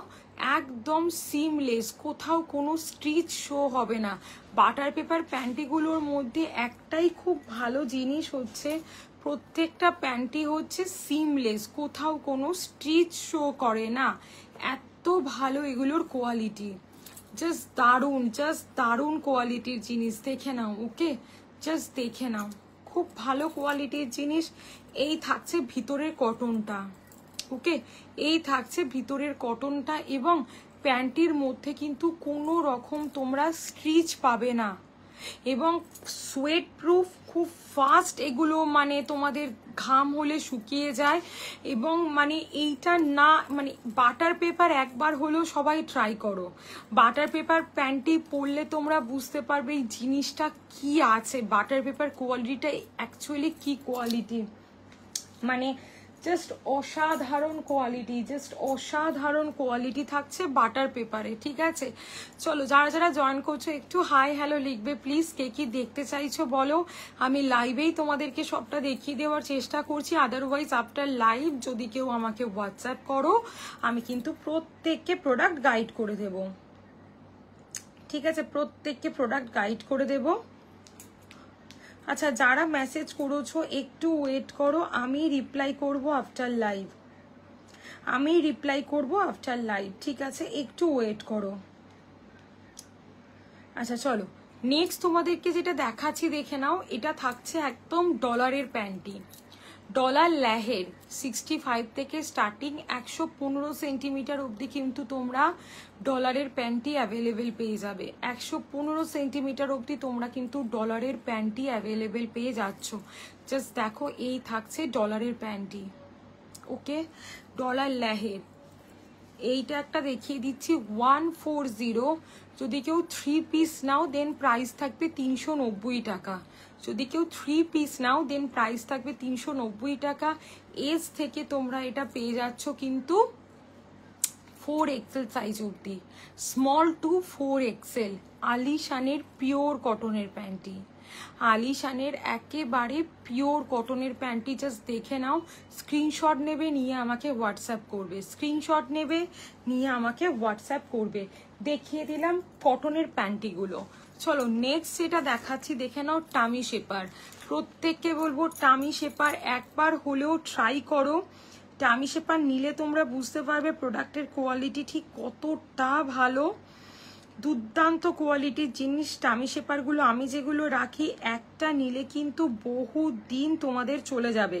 S1: একদম সিমলেস, কোথাও কোনো স্টিচ শো হবে না। বাটার পেপার প্যান্টিগুলোর মধ্যে একটাই খুব ভালো জিনিস হচ্ছে প্রত্যেকটা প্যান্টি হচ্ছে সিমলেস, কোথাও কোনো স্টিচ শো করে না। এত ভালো এগুলোর কোয়ালিটি, জাস্ট দারুণ কোয়ালিটির জিনিস, দেখে নাও। ওকে, জাস্ট দেখে নাও, খুব ভালো কোয়ালিটির জিনিস। এই থাকছে ভিতরের কটনটা, ওকে, এই থাকছে ভিতরের কটনটা এবং প্যান্টির মধ্যে কিন্তু কোনো রকম তোমরা স্ট্রিচ পাবে না এবং সোয়েট প্রুফ, খুব ফাস্ট এগুলো, মানে তোমাদের ঘাম হলে শুকিয়ে যায়। এবং মানে এইটা না, মানে বাটার পেপার একবার হলেও সবাই ট্রাই করো। বাটার পেপার প্যান্টি পরলে তোমরা বুঝতে পারবে এই জিনিসটা কি আছে, বাটার পেপার কোয়ালিটিটা অ্যাকচুয়ালি কি কোয়ালিটি, মানে জাস্ট অসাধারণ কোয়ালিটি, জাস্ট অসাধারণ কোয়ালিটি থাকছে বাটার পেপারে, ঠিক আছে। চলো যারা যারা জয়েন করছো একটু হাই হ্যালো লিখবে প্লিজ, কে কি দেখতে চাইছো বলো। আমি লাইভেই তোমাদেরকে সবটা দেখিয়ে দেওয়ার চেষ্টা করছি, আদারওয়াইজ আফটার লাইভ যদি কেউ আমাকে হোয়াটসঅ্যাপ করো আমি কিন্তু প্রত্যেককে প্রোডাক্ট গাইড করে দেব, ঠিক আছে, প্রত্যেককে প্রোডাক্ট গাইড করে দেব। আচ্ছা যারা মেসেজ করেছো একটু ওয়েট করো, আমি রিপ্লাই করব আফটার লাইভ, আমি রিপ্লাই করব আফটার লাইভ, ঠিক আছে, একটু ওয়েট করো। আচ্ছা চলো নেক্সট তোমাদেরকে যেটা দেখাচ্ছি দেখে নাও, এটা থাকছে একদম ডলারের প্যান্টি, ডলার লেহের 65 থেকে স্টার্টিং 115 সেন্টিমিটার অবধি কিন্তু তোমরা ডলারের প্যান্টি অ্যাভেলেবেল পেয়ে যাবে। 115 সেন্টিমিটার অবধি তোমরা কিন্তু ডলারের প্যান্টি অ্যাভেলেবেল পেয়ে যাচ্ছ। জাস্ট দেখো এই থাকছে ডলারের প্যান্টি, ওকে, ডলার লেহের। এইটা একটা দেখিয়ে দিচ্ছি 140, যদি কেউ 3 পিস নাও দেন প্রাইস থাকবে 390 টাকা। যদি কেউ 3 পিস নাও দেন প্রাইস থাকবে 390 টাকা। এজ থেকে তোমরা এটা পেয়ে যাচ্ছ কিন্তু 4XL সাইজ অবধি, স্মল টু 4XL। আলিশানের পিওর কটনের প্যান্টি, আলিশানের একেবারে পিওর কটনের প্যান্টি, জাস্ট দেখে নাও। স্ক্রিনশট নেবে নিয়ে আমাকে হোয়াটসঅ্যাপ করবে, স্ক্রিনশট নেবে নিয়ে আমাকে হোয়াটসঅ্যাপ করবে। দেখিয়ে দিলাম কটনের প্যান্টিগুলো। চলো নেক্সট যেটা দেখাচ্ছি দেখে নাও, টামি শেপার। প্রত্যেককে বলবো টামি শেপার একবার হলেও ট্রাই করো। টামি শেপার নিলে তোমরা বুঝতে পারবে প্রোডাক্টের কোয়ালিটি ঠিক কতটা ভালো, দুর্দান্ত কোয়ালিটির জিনিস। টামি শেপারগুলো আমি যেগুলো রাখি একটা নিলে কিন্তু বহু দিন তোমাদের চলে যাবে,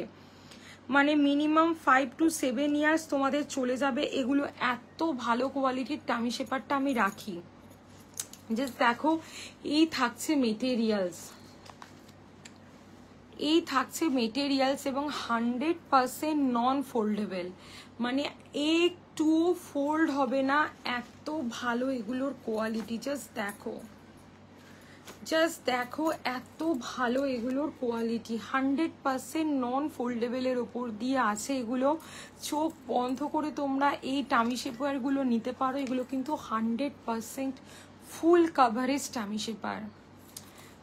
S1: মানে মিনিমাম 5 to 7 ইয়ার্স তোমাদের চলে যাবে। এগুলো এত ভালো কোয়ালিটির টামি শেপারটা আমি রাখি। জাস্ট দেখো এই থাকছে মেটেরিয়ালস, এই থাকছে মেটেরিয়ালস এবং 100% নন ফোল্ডেবল, মানে একটু ফোল্ড হবে না, এত ভালো এগুলোর কোয়ালিটি। জাস্ট দেখো, জাস্ট দেখো এত ভালো এগুলোর কোয়ালিটি, 100% নন ফোল্ডেবলের ওপর দিয়ে আছে এগুলো। চোখ বন্ধ করে তোমরা এই টামি শেপারগুলো নিতে পারো, এগুলো কিন্তু 100% full coverage tummy shaper,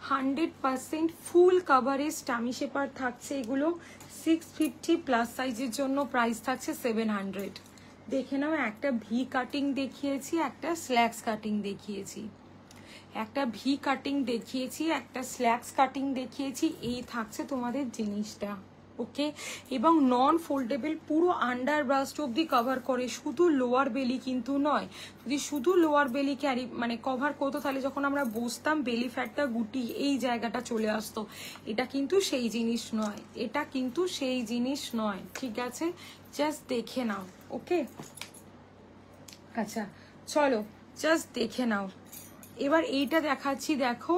S1: 100% full coverage tummy shaper থাকছে এগুলো। 650 প্লাস সাইজের জন্য প্রাইস থাকছে 700। দেখে নাও, একটা ভি কাটিং দেখিয়েছি, একটা স্ল্যাক্স কাটিং দেখিয়েছি, একটা ভি কাটিং দেখিয়েছি, একটা স্ল্যাক্স কাটিং দেখিয়েছি। এই থাকছে তোমাদের জিনিসটা, ওকে, এবং নন ফোল্ডেবল, পুরো আন্ডার ব্রাস্ট অব্দি কভার করে, শুধু লোয়ার বেলি কিন্তু নয়। যদি শুধু লোয়ার বেলি ক্যারি মানে কভার করতো তাহলে যখন আমরা বসতাম বেলি ফ্যাটটা গুটি এই জায়গাটা চলে আসতো। এটা কিন্তু সেই জিনিস নয়, এটা কিন্তু সেই জিনিস নয়, ঠিক আছে? জাস্ট দেখে নাও। ওকে, আচ্ছা চলো জাস্ট দেখে নাও। এবার এইটা দেখাচ্ছি, দেখো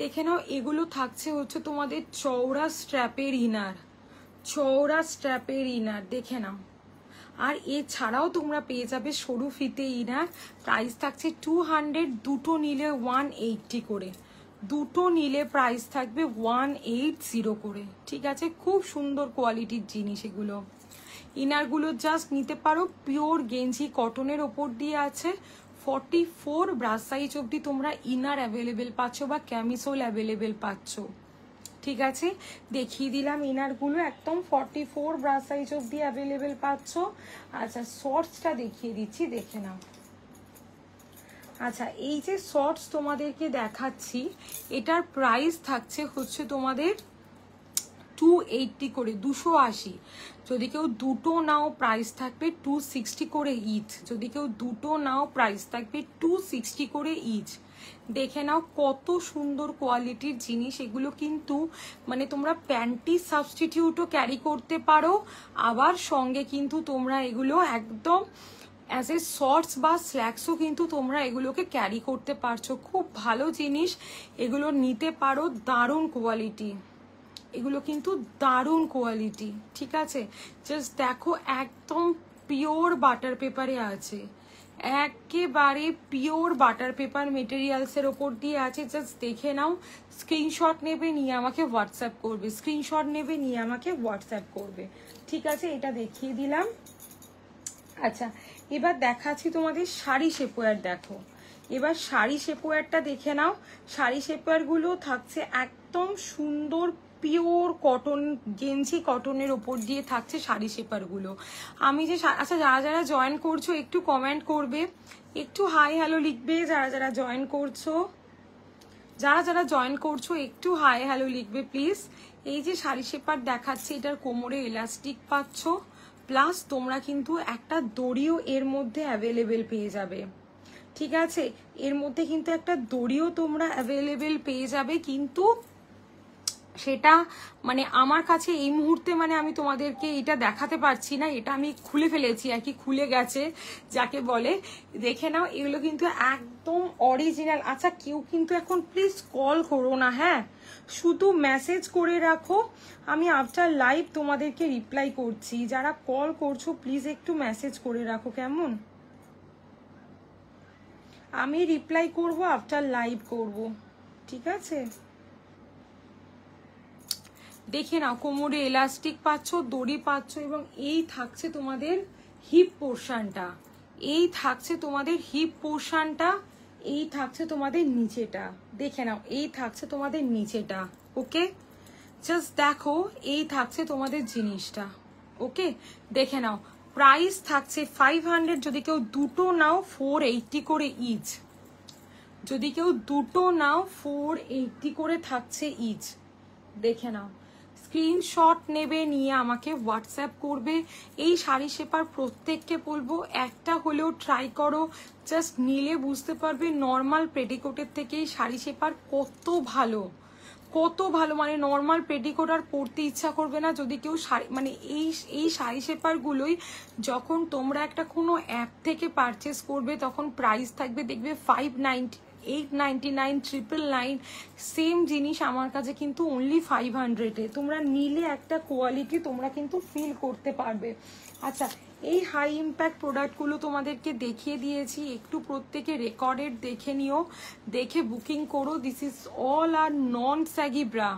S1: দেখে নাও। এগুলো থাকছে হচ্ছে তোমাদের চওড়া স্ট্র্যাপের ইনার, চওড়া স্ট্র্যাপের ইনার, দেখে নাও। আর এছাড়াও তোমরা পেয়ে যাবে সরু ফিতে ইনার। প্রাইস থাকছে 200, দুটো নিলে 180 করে, দুটো নিলে প্রাইস থাকবে 180 করে, ঠিক আছে? খুব সুন্দর কোয়ালিটির জিনিস এগুলো। ইনারগুলো জাস্ট নিতে পারো, পিওর গেঞ্জি কটনের ওপর দিয়ে আছে। 44 ব্রাশ সাইজ অব্দি তোমরা ইনার অ্যাভেলেবেল পাচ্ছ বা ক্যামিসোল অ্যাভেলেবেল পাচ্ছ, ঠিক আছে? দেখিয়ে দিলাম ইনারগুলো, একদম 44 ব্রাশ সাইজ অব্দি অ্যাভেলেবেল পাচ্ছ। আচ্ছা শর্টসটা দেখিয়ে দিচ্ছি, দেখে নাও। আচ্ছা এই যে শর্টস তোমাদেরকে দেখাচ্ছি, এটার প্রাইস থাকছে হচ্ছে তোমাদের 280 করে, 280। যদি কেউ দুটো নাও প্রাইস থাকবে 260 করে ইচ, যদি কেউ দুটো নাও প্রাইস থাকবে 260 করে ইচ। দেখে নাও কত সুন্দর কোয়ালিটির জিনিস এগুলো, কিন্তু মানে তোমরা প্যান্টি সাবস্টিটিউটও ক্যারি করতে পারো, আবার সঙ্গে কিন্তু তোমরা এগুলো একদম অ্যাজ এ শর্টস বা স্ল্যাক্সও কিন্তু তোমরা এগুলোকে ক্যারি করতে পারছো। খুব ভালো জিনিস এগুলো, নিতে পারো, দারুণ কোয়ালিটি এগুলো, কিন্তু দারুণ কোয়ালিটি, ঠিক আছে? জাস্ট দেখো একদম পিওর বাটার পেপারে আছে, একেবারে পিওর বাটার পেপার মেটেরিয়ালসের ওপর দিয়ে আছে। জাস্ট দেখে নাও, স্ক্রিনশট নেবে নিয়ে আমাকে হোয়াটসঅ্যাপ করবে, স্ক্রিনশট নেবে নিয়ে আমাকে হোয়াটসঅ্যাপ করবে, ঠিক আছে? এটা দেখিয়ে দিলাম। আচ্ছা এবার দেখাচ্ছি তোমাদের শাড়ি শেপওয়্যার। দেখো এবার শাড়ি শেপওয়্যারটা দেখে নাও। শাড়ি শেপওয়্যারগুলো থাকছে একদম সুন্দর পিওর কটন, গেঞ্জি কটনের ওপর দিয়ে থাকছে শাড়ি শেপারগুলো। আমি যে আচ্ছা যারা যারা জয়েন করছো একটু কমেন্ট করবে, একটু হাই হ্যালো লিখবে। যারা যারা জয়েন করছো, যারা যারা জয়েন করছো একটু হাই হ্যালো লিখবে প্লিজ। এই যে শাড়ি শেপার দেখাচ্ছে, এটার কোমরে এলাস্টিক পাচ্ছ, প্লাস তোমরা কিন্তু একটা দড়িও এর মধ্যে অ্যাভেলেবেল পেয়ে যাবে, ঠিক আছে? এর মধ্যে কিন্তু একটা দড়িও তোমরা অ্যাভেলেবেল পেয়ে যাবে, কিন্তু সেটা মানে আমার কাছে এই মুহূর্তে মানে আমি তোমাদেরকে এটা দেখাতে পারছি না, এটা আমি খুলে ফেলেছি আর কি, খুলে গেছে যাকে বলে। দেখে নাও এগুলো কিন্তু একদম অরিজিনাল। আচ্ছা কেউ কিন্তু এখন প্লিজ কল করো না, হ্যাঁ শুধু মেসেজ করে রাখো, আমি আফটার লাইভ তোমাদেরকে রিপ্লাই করছি। যারা কল করছো প্লিজ একটু মেসেজ করে রাখো, কেমন? আমি রিপ্লাই করব, আফটার লাইভ করব, ঠিক আছে? দেখে নাও কোমরে এলাস্টিক পাচ্ছ, দড়ি পাচ্ছ, এবং এই থাকছে তোমাদের হিপ পোর্শনটা, এই থাকছে তোমাদের হিপ পোর্শনটা, এই থাকছে তোমাদের নিচেটা। দেখে নাও এই থাকছে তোমাদের নিচেটা, ওকে? জাস্ট দেখো এই থাকছে তোমাদের জিনিসটা, ওকে? দেখে নাও প্রাইস থাকছে 500, যদি কেউ দুটো নাও 480 করে ইচ, যদি কেউ দুটো নাও 480 করে থাকছে ইচ। দেখে নাও, স্ক্রিনশট নেবে নিয়ে আমাকে হোয়াটসঅ্যাপ করবে। এই শাড়ি শেপার প্রত্যেককে বলবো একটা হলেও ট্রাই করো, জাস্ট নিলে বুঝতে পারবে নর্মাল পেটিকোটের থেকে এই শাড়ি শেপার কত ভালো, কত ভালো। মানে নর্মাল পেটিকোট আর পরতে ইচ্ছা করবে না যদি কেউ শাড়ি, মানে এই শাড়ি শেপারগুলোই যখন তোমরা একটা কোনো অ্যাপ থেকে পারচেস করবে তখন প্রাইস থাকবে দেখবে 590, 899, 999, সেম জিনিস আমার কাছে কিন্তু অনলি 500-এ। তোমরা নিলে একটা কোয়ালিটি তোমরা কিন্তু ফিল করতে পারবে। আচ্ছা এই হাই ইম্প্যাক্ট প্রোডাক্টগুলো তোমাদেরকে দেখিয়ে দিয়েছি, একটু প্রত্যেকে রেকর্ডেড দেখে নিও, দেখে বুকিং করো। This is all are non saggy bra,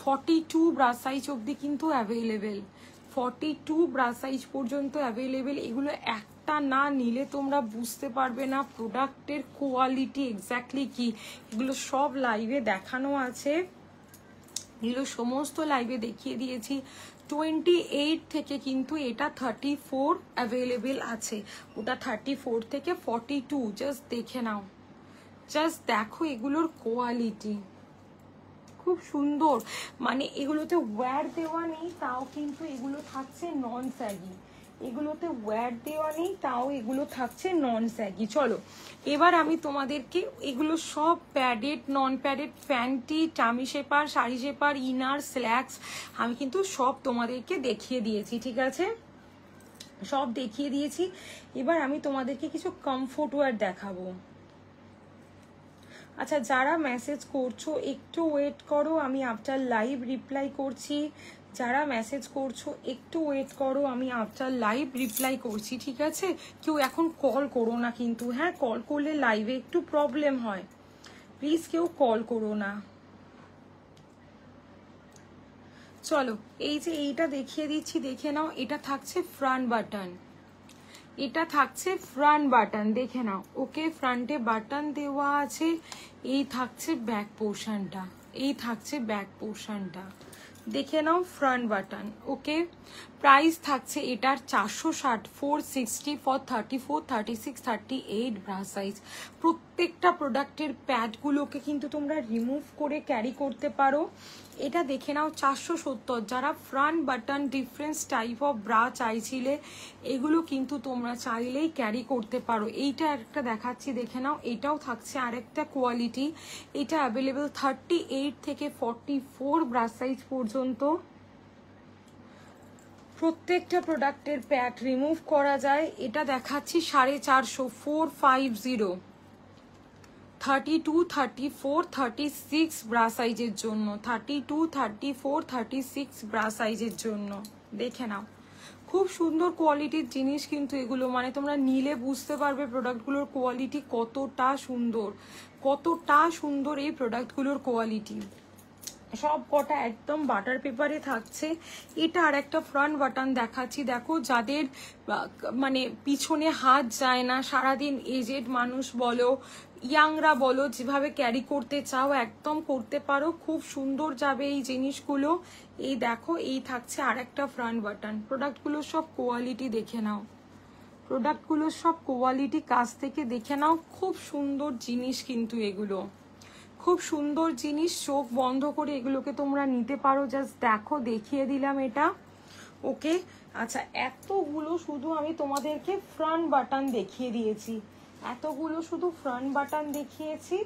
S1: 42 bra size অব্দি কিন্তু অ্যাভেলেবেল, 42 ব্রা সাইজ পর্যন্ত অ্যাভেলেবেল। এগুলো একটা না নিলে তোমরা বুঝতে পারবে না প্রোডাক্টের কোয়ালিটি এক্স্যাক্টলি কি। এগুলো সব লাইভে দেখানো আছে, এগুলো সমস্ত লাইভে দেখিয়ে দিয়েছি। 28 থেকে কিন্তু এটা 34 অ্যাভেলেবেল আছে, ওটা 34 থেকে 42। জাস্ট দেখে নাও, জাস্ট দেখো এগুলোর কোয়ালিটি, খুব সুন্দর, মানে এগুলোতে ওয়্যার দেওয়া নেই তাও কিন্তু এগুলো থাকছে নন স্যাগি, এগুলোতে ওয়্যার দেওয়া নেই তাও এগুলো থাকছে নন স্যাগি। চলো এবার আমি তোমাদেরকে এগুলো সব padded non padded panty tummy shaper sari shaper inner slacks আমি কিন্তু সব তোমাদেরকে দেখিয়ে দিয়েছি, ঠিক আছে, সব দেখিয়ে দিয়েছি। এবার আমি তোমাদেরকে কিছু কমফোর্ট ওয়্যার দেখাবো। আচ্ছা যারা মেসেজ করছো একটু ওয়েট করো, আমি আফটার লাইভ রিপ্লাই করছি। যারা মেসেজ করছো একটু ওয়েট করো, আমি আফটার লাইভ রিপ্লাই করছি, ঠিক আছে। কেউ এখন কল করো না কিন্তু, হ্যাঁ কল করলে লাইভে একটু প্রবলেম হয়, প্লিজ কেউ কল করো না। চলো এই যে এইটা দেখিয়ে দিচ্ছি, দেখে নাও, এটা থাকছে ফ্রন্ট বাটন, এটা থাকছে ফ্রন্ট বাটন, দেখে নাও, ওকে ফ্রন্টে বাটন দেওয়া আছে। এই থাকছে ব্যাক পোর্শনটা, এই থাকছে ব্যাক পোর্শনটা, দেখে নাও ফ্রন্ট বাটন, ওকে। প্রাইস থাকছে এটার 460, 460 ফর 34, 36, 38 ব্রা সাইজ। প্রত্যেকটা প্রোডাক্টের প্যাডগুলোকে কিন্তু তোমরা রিমুভ করে ক্যারি করতে পারো। এটা দেখে নাও 470, যারা front button difference type of bra চাইছিলে এগুলো কিন্তু তোমরা চাইলেই ক্যারি করতে পারো। এইটা একটা দেখাচ্ছি, দেখে নাও, এটাও থাকছে আরেকটা কোয়ালিটি। এটা অ্যাভেলেবেল 38 থেকে 44 ব্রা সাইজ পর্যন্ত। প্রত্যেকটা প্রোডাক্টের প্যাড রিমুভ করা যায়। এটা দেখাচ্ছি 450, 450, 32, 34, 36 ব্রা সাইজের জন্য, 32, 34, 36 ব্রা সাইজের জন্য, দেখে নাও। খুব সুন্দর কোয়ালিটির জিনিস কিন্তু এগুলো, মানে তোমরা নিলে বুঝতে পারবে প্রোডাক্টগুলোর কোয়ালিটি কতটা সুন্দর, কতটা সুন্দর এই প্রোডাক্টগুলোর কোয়ালিটি। সব কটা একদম বাটার পেপারে থাকছে। এটা আর একটা ফ্রন্ট বাটন দেখাচ্ছি, দেখো যাদের মানে পিছনে হাত যায় না, সারাদিন এজেড মানুষ বলো ইয়াংরা বলো, যেভাবে ক্যারি করতে চাও একদম করতে পারো, খুব সুন্দর যাবে এই জিনিসগুলো। এই দেখো এই থাকছে আর একটা ফ্রন্ট বাটন। প্রোডাক্টগুলো সব কোয়ালিটি দেখে নাও, প্রোডাক্টগুলো সব কোয়ালিটি কাছ থেকে দেখে নাও, খুব সুন্দর জিনিস কিন্তু এগুলো, খুব সুন্দর জিনিস। চোখ বন্ধ করে এগুলোকে তোমরা নিতে পারো, জাস্ট দেখো দেখিয়ে দিলাম এটা, ওকে। আচ্ছা এতগুলো শুধু আমি তোমাদেরকে ফ্রন্ট বাটন দেখিয়ে দিয়েছি, এতগুলো শুধু ফ্রন্ট বাটন দেখিয়েছি।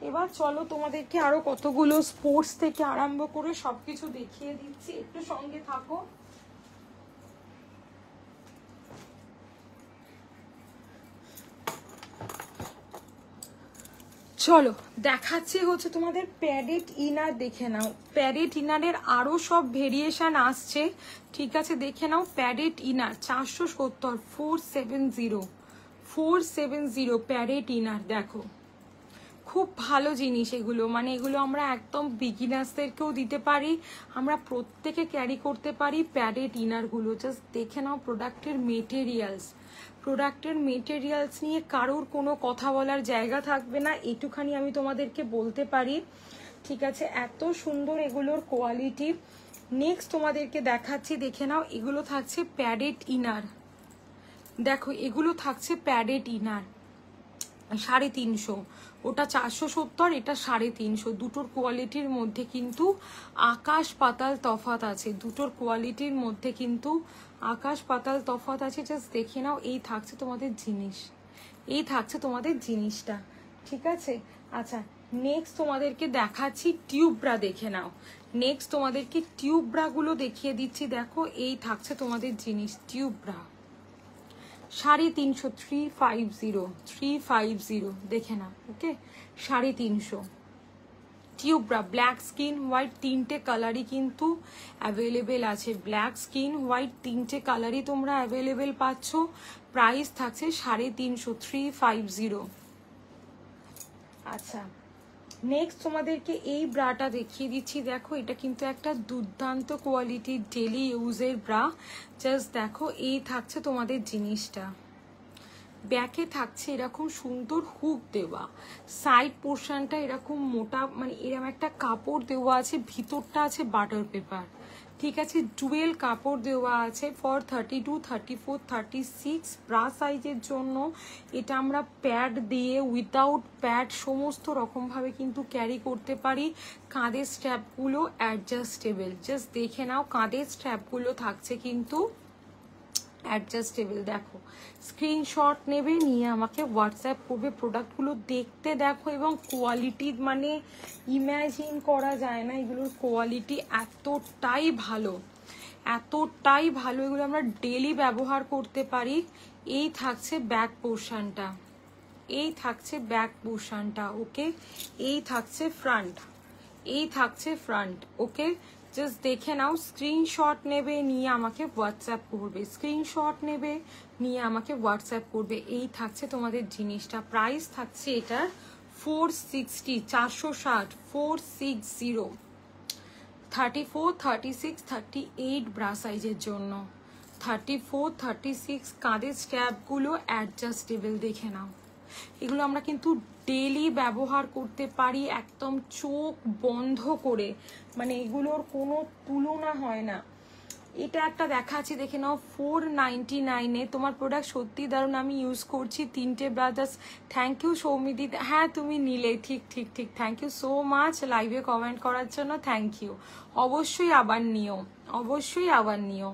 S1: এবার চলো তোমাদেরকে আরো কতগুলো স্পোর্টস থেকে আরম্ভ করে সবকিছু দেখিয়ে দিচ্ছি, একটু সঙ্গে থাকো। চলো দেখাচ্ছি হচ্ছে তোমাদের প্যাডেড ইনার, দেখে নাও প্যাডেড ইনারের আরো সব ভেরিয়েশন আসছে, ঠিক আছে, দেখে নাও। প্যাডেড ইনার 470, 470, 470 প্যাডেড ইনার, দেখো খুব ভালো জিনিস এগুলো, মানে এগুলো আমরা একদম বিগিনার্সদেরকেও দিতে পারি, আমরা প্রত্যেকে ক্যারি করতে পারি প্যাডেড ইনারগুলো। জাস্ট দেখে নাও প্রোডাক্টের মেটেরিয়ালস, প্রোডাক্টের মেটেরিয়ালস নিয়ে কারোর কোনো কথা বলার জায়গা থাকবে না, এটুখানি আমি তোমাদেরকে বলতে পারি, ঠিক আছে। এত সুন্দর এগুলোর কোয়ালিটি। নেক্সট তোমাদেরকে দেখাচ্ছি, দেখে নাও, এগুলো থাকছে প্যাডেড ইনার, দেখো এগুলো থাকছে প্যাডেড ইনার 350, ওটা 470, এটা 350। দুটোর কোয়ালিটির মধ্যে কিন্তু আকাশ পাতাল তফাৎ আছে, দুটোর কোয়ালিটির মধ্যে কিন্তু আকাশ পাতাল তফাৎ আছে। জাস্ট দেখে নাও, এই থাকছে তোমাদের জিনিস, এই থাকছে তোমাদের জিনিসটা, ঠিক আছে। আচ্ছা নেক্সট তোমাদেরকে দেখাচ্ছি টিউব ব্রা, দেখে নাও, নেক্সট তোমাদেরকে টিউব ব্রাগুলো দেখিয়ে দিচ্ছি, দেখো এই থাকছে তোমাদের জিনিস টিউব ব্রা 350, 350, 350, দেখে না, ওকে 350 tube bra. Black skin white তিনটে কালারই কিন্তু অ্যাভেলেবেল আছে, ব্ল্যাক স্কিন হোয়াইট তিনটে কালারই তোমরা অ্যাভেলেবেল পাচ্ছ। প্রাইস থাকছে 350, 350। আচ্ছা নেক্সট তোমাদেরকে এই ব্রাটা দেখিয়ে দিচ্ছি, দেখো এটা কিন্তু একটা দুর্দান্ত কোয়ালিটির ডেলি ইউজের ব্রা। জাস্ট দেখো এই থাকছে তোমাদের জিনিসটা, ব্যাকে থাকছে এরকম সুন্দর হুক দেওয়া, সাইড পোর্শনটা এরকম মোটা, মানে এরকম একটা কাপড় দেওয়া আছে, ভিতরটা আছে বাটার পেপার, ঠিক আছে, ডুয়েল কাপড় দেওয়া আছে ফর 32, 34, 36 ব্রা সাইজের জন্য। এটা আমরা প্যাড দিয়ে উইদাউট প্যাড সমস্ত রকমভাবে কিন্তু ক্যারি করতে পারি। কাঁধের স্ট্র্যাপগুলো অ্যাডজাস্টেবল, জাস্ট দেখে নাও কাঁধের স্ট্র্যাপগুলো থাকছে কিন্তু অ্যাডজাস্টেবল। দেখো স্ক্রিনশট নেবে, নিয়ে আমাকে হোয়াটসঅ্যাপ করবে। প্রোডাক্টগুলো দেখতে দেখো এবং কোয়ালিটি মানে ইম্যাজিন করা যায় না, এগুলোর কোয়ালিটি এতটাই ভালো, এতটাই ভালো। এগুলো আমরা ডেলি ব্যবহার করতে পারি। এই থাকছে ব্যাক পোর্শনটা, এই থাকছে ব্যাক পোর্শনটা, ওকে। এই থাকছে ফ্রন্ট, এই থাকছে ফ্রন্ট, ওকে। জাস্ট দেখে নাও, স্ক্রিনশট নেবে, নিয়ে আমাকে হোয়াটসঅ্যাপ করবে, স্ক্রিনশট নেবে, নিয়ে আমাকে হোয়াটসঅ্যাপ করবে। এই থাকছে তোমাদের জিনিসটা। প্রাইস থাকছে এটার 460, 460, 460, 34, 36, 38 ব্রা সাইজের জন্য। 34, 36 কাঁধের স্ট্র্যাপগুলো অ্যাডজাস্টেবল, দেখে নাও। এগুলো আমরা কিন্তু ডেলি ব্যবহার করতে পারি একদম চোখ বন্ধ করে, মানে এগুলোর কোনো তুলনা হয় না। এটা একটা দেখাচ্ছি, দেখে নাও 499-এ। তোমার প্রোডাক্ট সত্যি দারুণ, আমি ইউজ করছি 3টে ব্রাদার্স। থ্যাংক ইউ সৌমিদি, হ্যাঁ তুমি নিলে, ঠিক ঠিক ঠিক, থ্যাংক ইউ সো মাচ লাইভে কমেন্ট করার জন্য, থ্যাংক ইউ। অবশ্যই আবার নিও, অবশ্যই আবার নিও।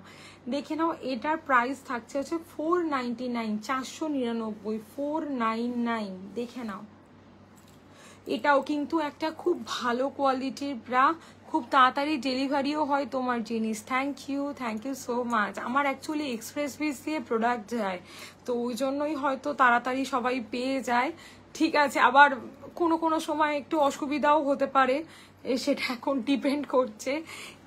S1: দেখে নাও এটার প্রাইস থাকছে হচ্ছে 499, 499, 499, দেখে নাও। এটাও কিন্তু একটা খুব ভালো কোয়ালিটির ব্রা, খুব তাড়াতাড়ি ডেলিভারিও হয় তোমার জিনিস। Thank you so much. আমার অ্যাকচুয়ালি এক্সপ্রেস পিস দিয়ে প্রোডাক্ট যায়, তো ওই জন্যই হয়তো তাড়াতাড়ি সবাই পেয়ে যায়। ঠিক আছে, আবার কোনো কোনো সময় একটু অসুবিধাও হতে পারে, সেটা এখন ডিপেন্ড করছে।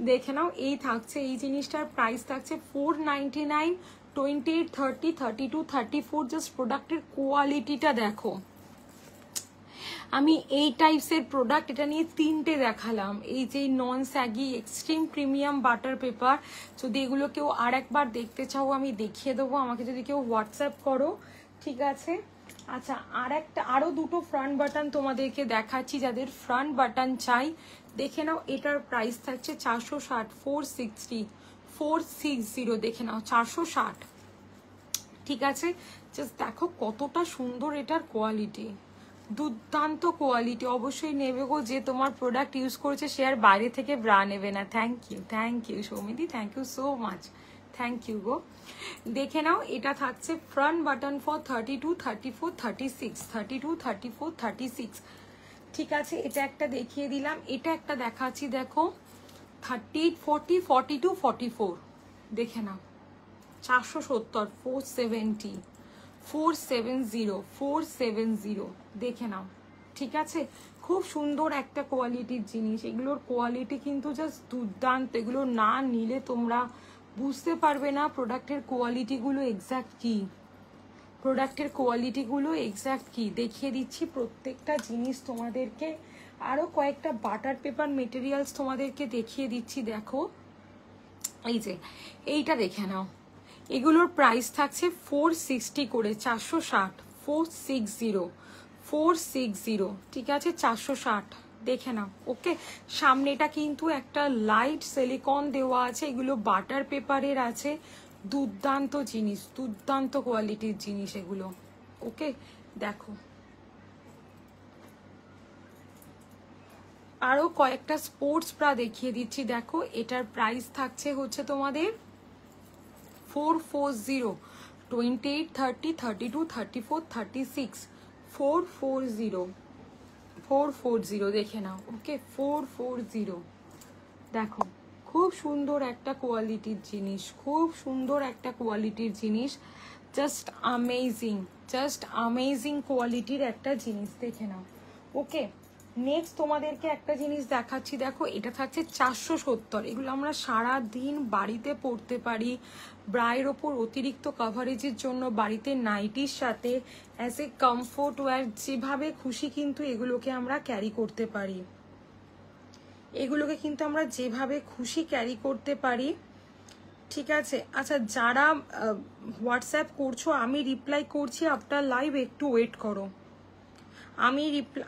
S1: দেখে নাও এই থাকছে, এই জিনিসটার প্রাইস থাকছে 499, 28, 30, 32, 34। জাস্ট প্রোডাক্টের কোয়ালিটিটা দেখো। আমি এই টাইপসের প্রোডাক্ট, এটা নিয়ে 3টে দেখালাম। এই যে non saggy extreme premium butter paper, যদি এগুলো কেউ আর একবার দেখতে চাও আমি দেখিয়ে দেবো, আমাকে যদি কেউ হোয়াটসঅ্যাপ করো, ঠিক আছে। আচ্ছা, আরো দুটো ফ্রন্ট বাটন তোমাদেরকে দেখাচ্ছি, যাদের ফ্রন্ট বাটন চাই। দেখে নাও এটার প্রাইস থাকছে 460, 460, 460, দেখে নাও 460, ঠিক আছে। জাস্ট দেখো কতটা সুন্দর এটার কোয়ালিটি, দুর্দান্ত কোয়ালিটি। অবশ্যই নেবে গো, যে তোমার প্রোডাক্ট ইউজ করেছে সে আর বাইরে থেকে ব্রা নেবে না। থ্যাংক ইউ সৌমিদি, thank you so much, thank you গো। দেখে নাও এটা থাকছে ফ্রন্ট বাটন ফর 32, 34, 36, 32, 34, 36, ঠিক আছে। এটা একটা দেখিয়ে দিলাম, এটা একটা দেখাচ্ছি, দেখো 38, 40, 42, 44, দেখে নাও 470, 470, 470, 470, দেখে নাও, ঠিক আছে। খুব সুন্দর একটা কোয়ালিটির জিনিস, এগুলোর কোয়ালিটি কিন্তু জাস্ট দুর্দান্ত। এগুলো না নিলে তোমরা বুঝতে পারবে না প্রোডাক্টের কোয়ালিটিগুলো এক্স্যাক্ট কি, প্রোডাক্টের কোয়ালিটিগুলো এক্স্যাক্ট কি। দেখিয়ে দিচ্ছি প্রত্যেকটা জিনিস তোমাদেরকে। আরো কয়েকটা বাটার পেপার মেটেরিয়ালস তোমাদেরকে দেখিয়ে দিচ্ছি, দেখো এই যে এইটা দেখে নাও। এগুলোর প্রাইস থাকছে 460 করে, 460, 460, 460, ঠিক আছে, 460, দেখে নাও, ওকে। সামনেটা কিন্তু একটা লাইট সিলিকন দেওয়া আছে, এগুলো বাটার পেপারের আছে। দুর্দান্ত জিনিস, দুর্দান্ত কোয়ালিটির জিনিস এগুলো, ওকে। দেখো আরো কয়েকটা স্পোর্টস ব্রা দেখিয়ে দিচ্ছি, দেখো এটার প্রাইস থাকছে হচ্ছে তোমাদের 440, 28, 30, 32, 34, 36, 440, 440, দেখে নাও, ওকে 440। দেখো খুব সুন্দর একটা কোয়ালিটির জিনিস, খুব সুন্দর একটা কোয়ালিটির জিনিস, জাস্ট আমেজিং কোয়ালিটির একটা জিনিস, দেখে নাও, ওকে। নেক্সট তোমাদেরকে একটা জিনিস দেখাচ্ছি, দেখো এটা থাকছে 470। এগুলো আমরা সারা দিন বাড়িতে পরতে পারি, ব্রায়ের ওপর অতিরিক্ত কভারেজের জন্য, বাড়িতে নাইটির সাথে অ্যাজ এ কমফোর্ট ওয়্যার, যেভাবে খুশি কিন্তু এগুলোকে আমরা ক্যারি করতে পারি, এগুলোকে কিন্তু আমরা যেভাবে খুশি ক্যারি করতে পারি, ঠিক আছে। আচ্ছা, যারা হোয়াটসঅ্যাপ করছো আমি রিপ্লাই করছি আফটার লাইভ, একটু ওয়েট করো,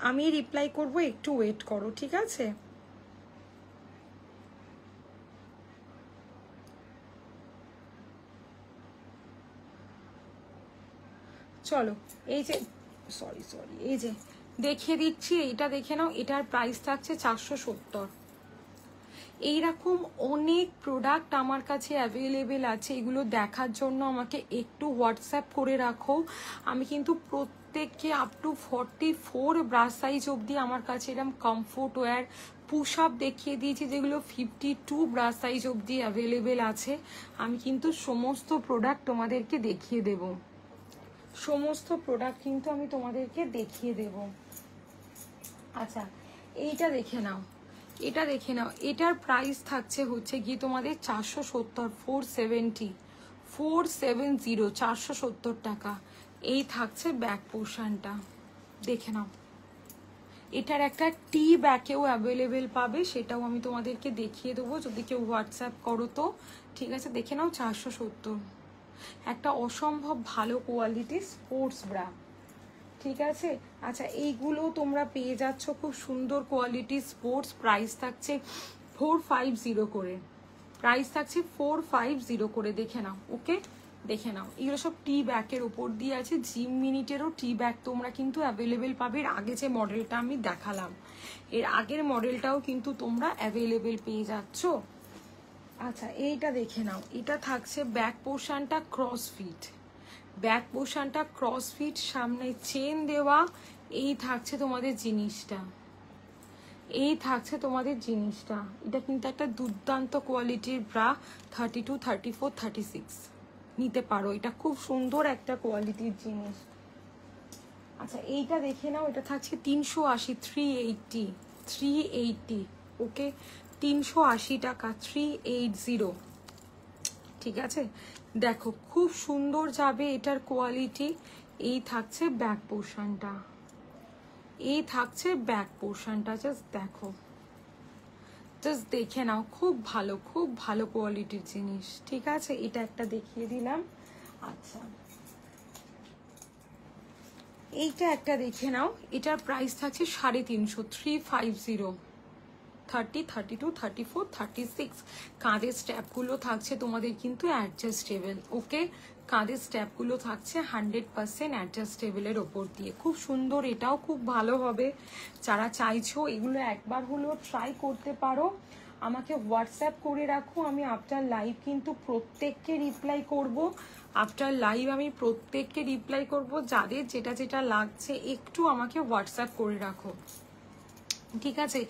S1: আমি রিপ্লাই করব, একটু ওয়েট করো, ঠিক আছে। চলো এই যে সরি এই যে দেখিয়ে দিচ্ছি, এইটা দেখে নাও, এটার প্রাইস থাকছে 470। এইরকম অনেক প্রোডাক্ট আমার কাছে অ্যাভেলেবেল আছে, এগুলো দেখার জন্য আমাকে একটু হোয়াটসঅ্যাপ করে রাখো। আমি কিন্তু প্রত্যেককে আপ টু 44 ব্রাশ সাইজ অবধি আমার কাছে এরকম কমফোর্ট ওয়্যার পুশ আপ দেখিয়ে দিয়েছি, যেগুলো 52 ব্রাশ সাইজ অবধি অ্যাভেলেবেল আছে। আমি কিন্তু সমস্ত প্রোডাক্ট তোমাদেরকে দেখিয়ে দেব, সমস্ত প্রোডাক্ট কিন্তু আমি তোমাদেরকে দেখিয়ে দেব। আচ্ছা এইটা দেখে নাও, এটা দেখে নাও, এটার প্রাইস থাকছে হচ্ছে গিয়ে তোমাদের 470, 470 470 টাকা। এই থাকছে ব্যাক পোর্শনটা, দেখে নাও। এটার একটা টি ব্যাকেও অ্যাভেলেবেল পাবে, সেটাও আমি তোমাদেরকে দেখিয়ে দেবো যদি কেউ হোয়াটসঅ্যাপ করো তো, ঠিক আছে? দেখে নাও 470, একটা অসম্ভব ভালো কোয়ালিটি স্পোর্টস ব্রা, ঠিক আছে? আচ্ছা এইগুলো তোমরা পেয়ে যাচ্ছ খুব সুন্দর কোয়ালিটি স্পোর্টস, প্রাইস থাকছে 450 করে, প্রাইস থাকছে 450 করে, দেখে নাও। ওকে দেখে নাও, এগুলো সব টি ব্যাকের উপর দিয়ে আছে। জিম মিনিটেরও টি ব্যাগ তোমরা কিন্তু অ্যাভেলেবেল পাবে। এর আগে যে মডেলটা আমি দেখালাম, এর আগের মডেলটাও কিন্তু তোমরা অ্যাভেলেবেল পেয়ে যাচ্ছ। আচ্ছা এইটা দেখে নাও, এটা থাকছে ব্যাক পোর্শনটা ক্রসফিট, ব্যাক পোর্শনটা ক্রসফিট, সামনে চেন দেওয়া। এই থাকছে তোমাদের জিনিসটা, এই থাকছে তোমাদের জিনিসটা। এটা কিন্তু একটা দুর্দান্ত কোয়ালিটির ব্রা, 32, 34, 36 নিতে পারো, এটা খুব সুন্দর একটা কোয়ালিটির জিনিস। আচ্ছা এইটা দেখে নাও, এটা থাকছে 380, 380, 380, ওকে 380 টাকা, 380, ঠিক আছে? দেখো খুব সুন্দর যাবে এটার কোয়ালিটি। এই থাকছে ব্যাক পোর্শনটা, এই থাকছে ব্যাক পোর্শনটা, জাস্ট দেখো, জাস্ট দেখে নাও, খুব ভালো কোয়ালিটির জিনিস, ঠিক আছে? এটা একটা দেখিয়ে দিলাম। আচ্ছা এইটা একটা দেখে নাও, এটার প্রাইস থাকছে 350, 350, 30, 32, 34, 36। কাঁধের স্ট্যাপগুলো থাকছে তোমাদের কিন্তু অ্যাডজাস্টেবল, ওকে? কাঁধের স্ট্যাপগুলো থাকছে 100% অ্যাডজাস্টেবলের ওপর দিয়ে, খুব সুন্দর, এটাও খুব ভালো হবে। যারা চাইছো এগুলো একবার হলেও ট্রাই করতে পারো, আমাকে হোয়াটসঅ্যাপ করে রাখো। আমি আফটার লাইভ কিন্তু প্রত্যেককে রিপ্লাই করব, আফটার লাইভ আমি প্রত্যেককে রিপ্লাই করব। যাদের যেটা যেটা লাগছে একটু আমাকে হোয়াটসঅ্যাপ করে রাখো, ঠিক আছে?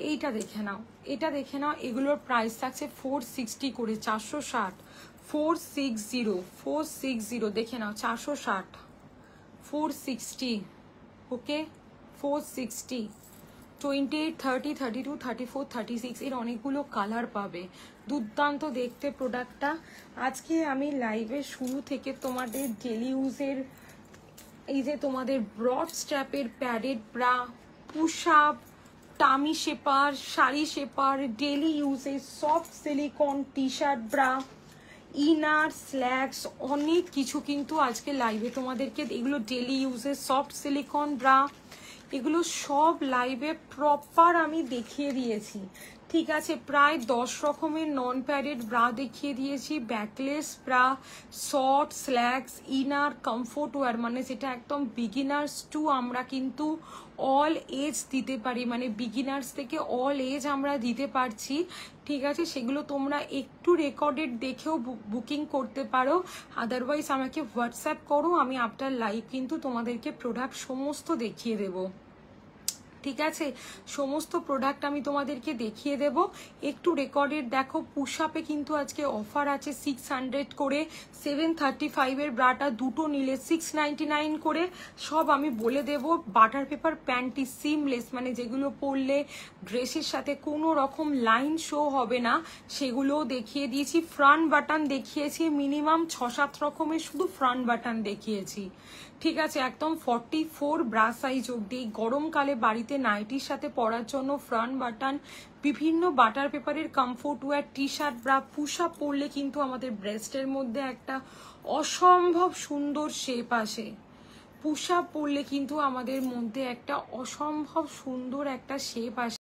S1: এইটা দেখে নাও, এটা দেখে নাও, এগুলোর প্রাইস থাকছে 460 করে, 460, 460, 460, দেখে নাও 460, 460, ওকে 460, 28, 30, 32, 34, 36, এর অনেকগুলো কালার পাবে, দুর্দান্ত দেখতে প্রোডাক্টটা। আজকে আমি লাইভের শুরু থেকে তোমাদের ডেলি ইউজের এই যে তোমাদের ব্রড স্ট্র্যাপের padded bra, push up, tummy shaper, sari shaper, daily ইউজের soft silicon T shirt bra, inner slacks, অনেক কিছু কিন্তু আজকে লাইভে তোমাদেরকে, এগুলো ডেলি ইউজের সফট সিলিকন ব্রা, এগুলো সব লাইভে প্রপার আমি দেখিয়ে দিয়েছি, ঠিক আছে? প্রায় 10 রকমের নন প্যাডেড ব্রা দেখিয়ে দিয়েছি, backless bra, short, slacks, inner, comfort wear, মানে যেটা একদম বিগিনার্স টু আমরা কিন্তু অল এজ দিতে পারি, মানে বিগিনার্স থেকে অল এজ আমরা দিতে পারছি, ঠিক আছে? সেগুলো তোমরা একটু রেকর্ডেড দেখেও বুকিং করতে পারো, আদারওয়াইজ আমাকে হোয়াটসঅ্যাপ করো, আমি আফটার লাইভ কিন্তু তোমাদেরকে প্রোডাক্ট সমস্ত দেখিয়ে দেবো, ঠিক আছে? সমস্ত প্রোডাক্ট আমি তোমাদেরকে দেখিয়ে দেব, একটু রেকর্ডেড দেখো। পুশ আপে কিন্তু আজকে অফার আছে 600 করে, 735 এর ব্রাটা দুটো নিলে 699 করে, সব আমি বলে দেব। বাটার পেপার প্যান্টি সিমলেস, মানে যেগুলো পরলে ড্রেসের সাথে কোনো রকম লাইন শো হবে না, সেগুলোও দেখিয়ে দিয়েছি। ফ্রন্ট বাটন দেখিয়েছি মিনিমাম 6-7 রকমের, শুধু ফ্রন্ট বাটন দেখিয়েছি, ঠিক আছে? একদম 44 ব্রা সাইজ অবধি, গরমকালে বাড়িতে নাইটির সাথে পরার জন্য ফ্রন্ট বাটন, বিভিন্ন বাটার পেপারের comfort wear T shirt bra, push up পরলে কিন্তু আমাদের ব্রেস্টের মধ্যে একটা অসম্ভব সুন্দর শেপ আসে, পুশ আপ পরলে কিন্তু আমাদের মধ্যে একটা অসম্ভব সুন্দর একটা শেপ আসে।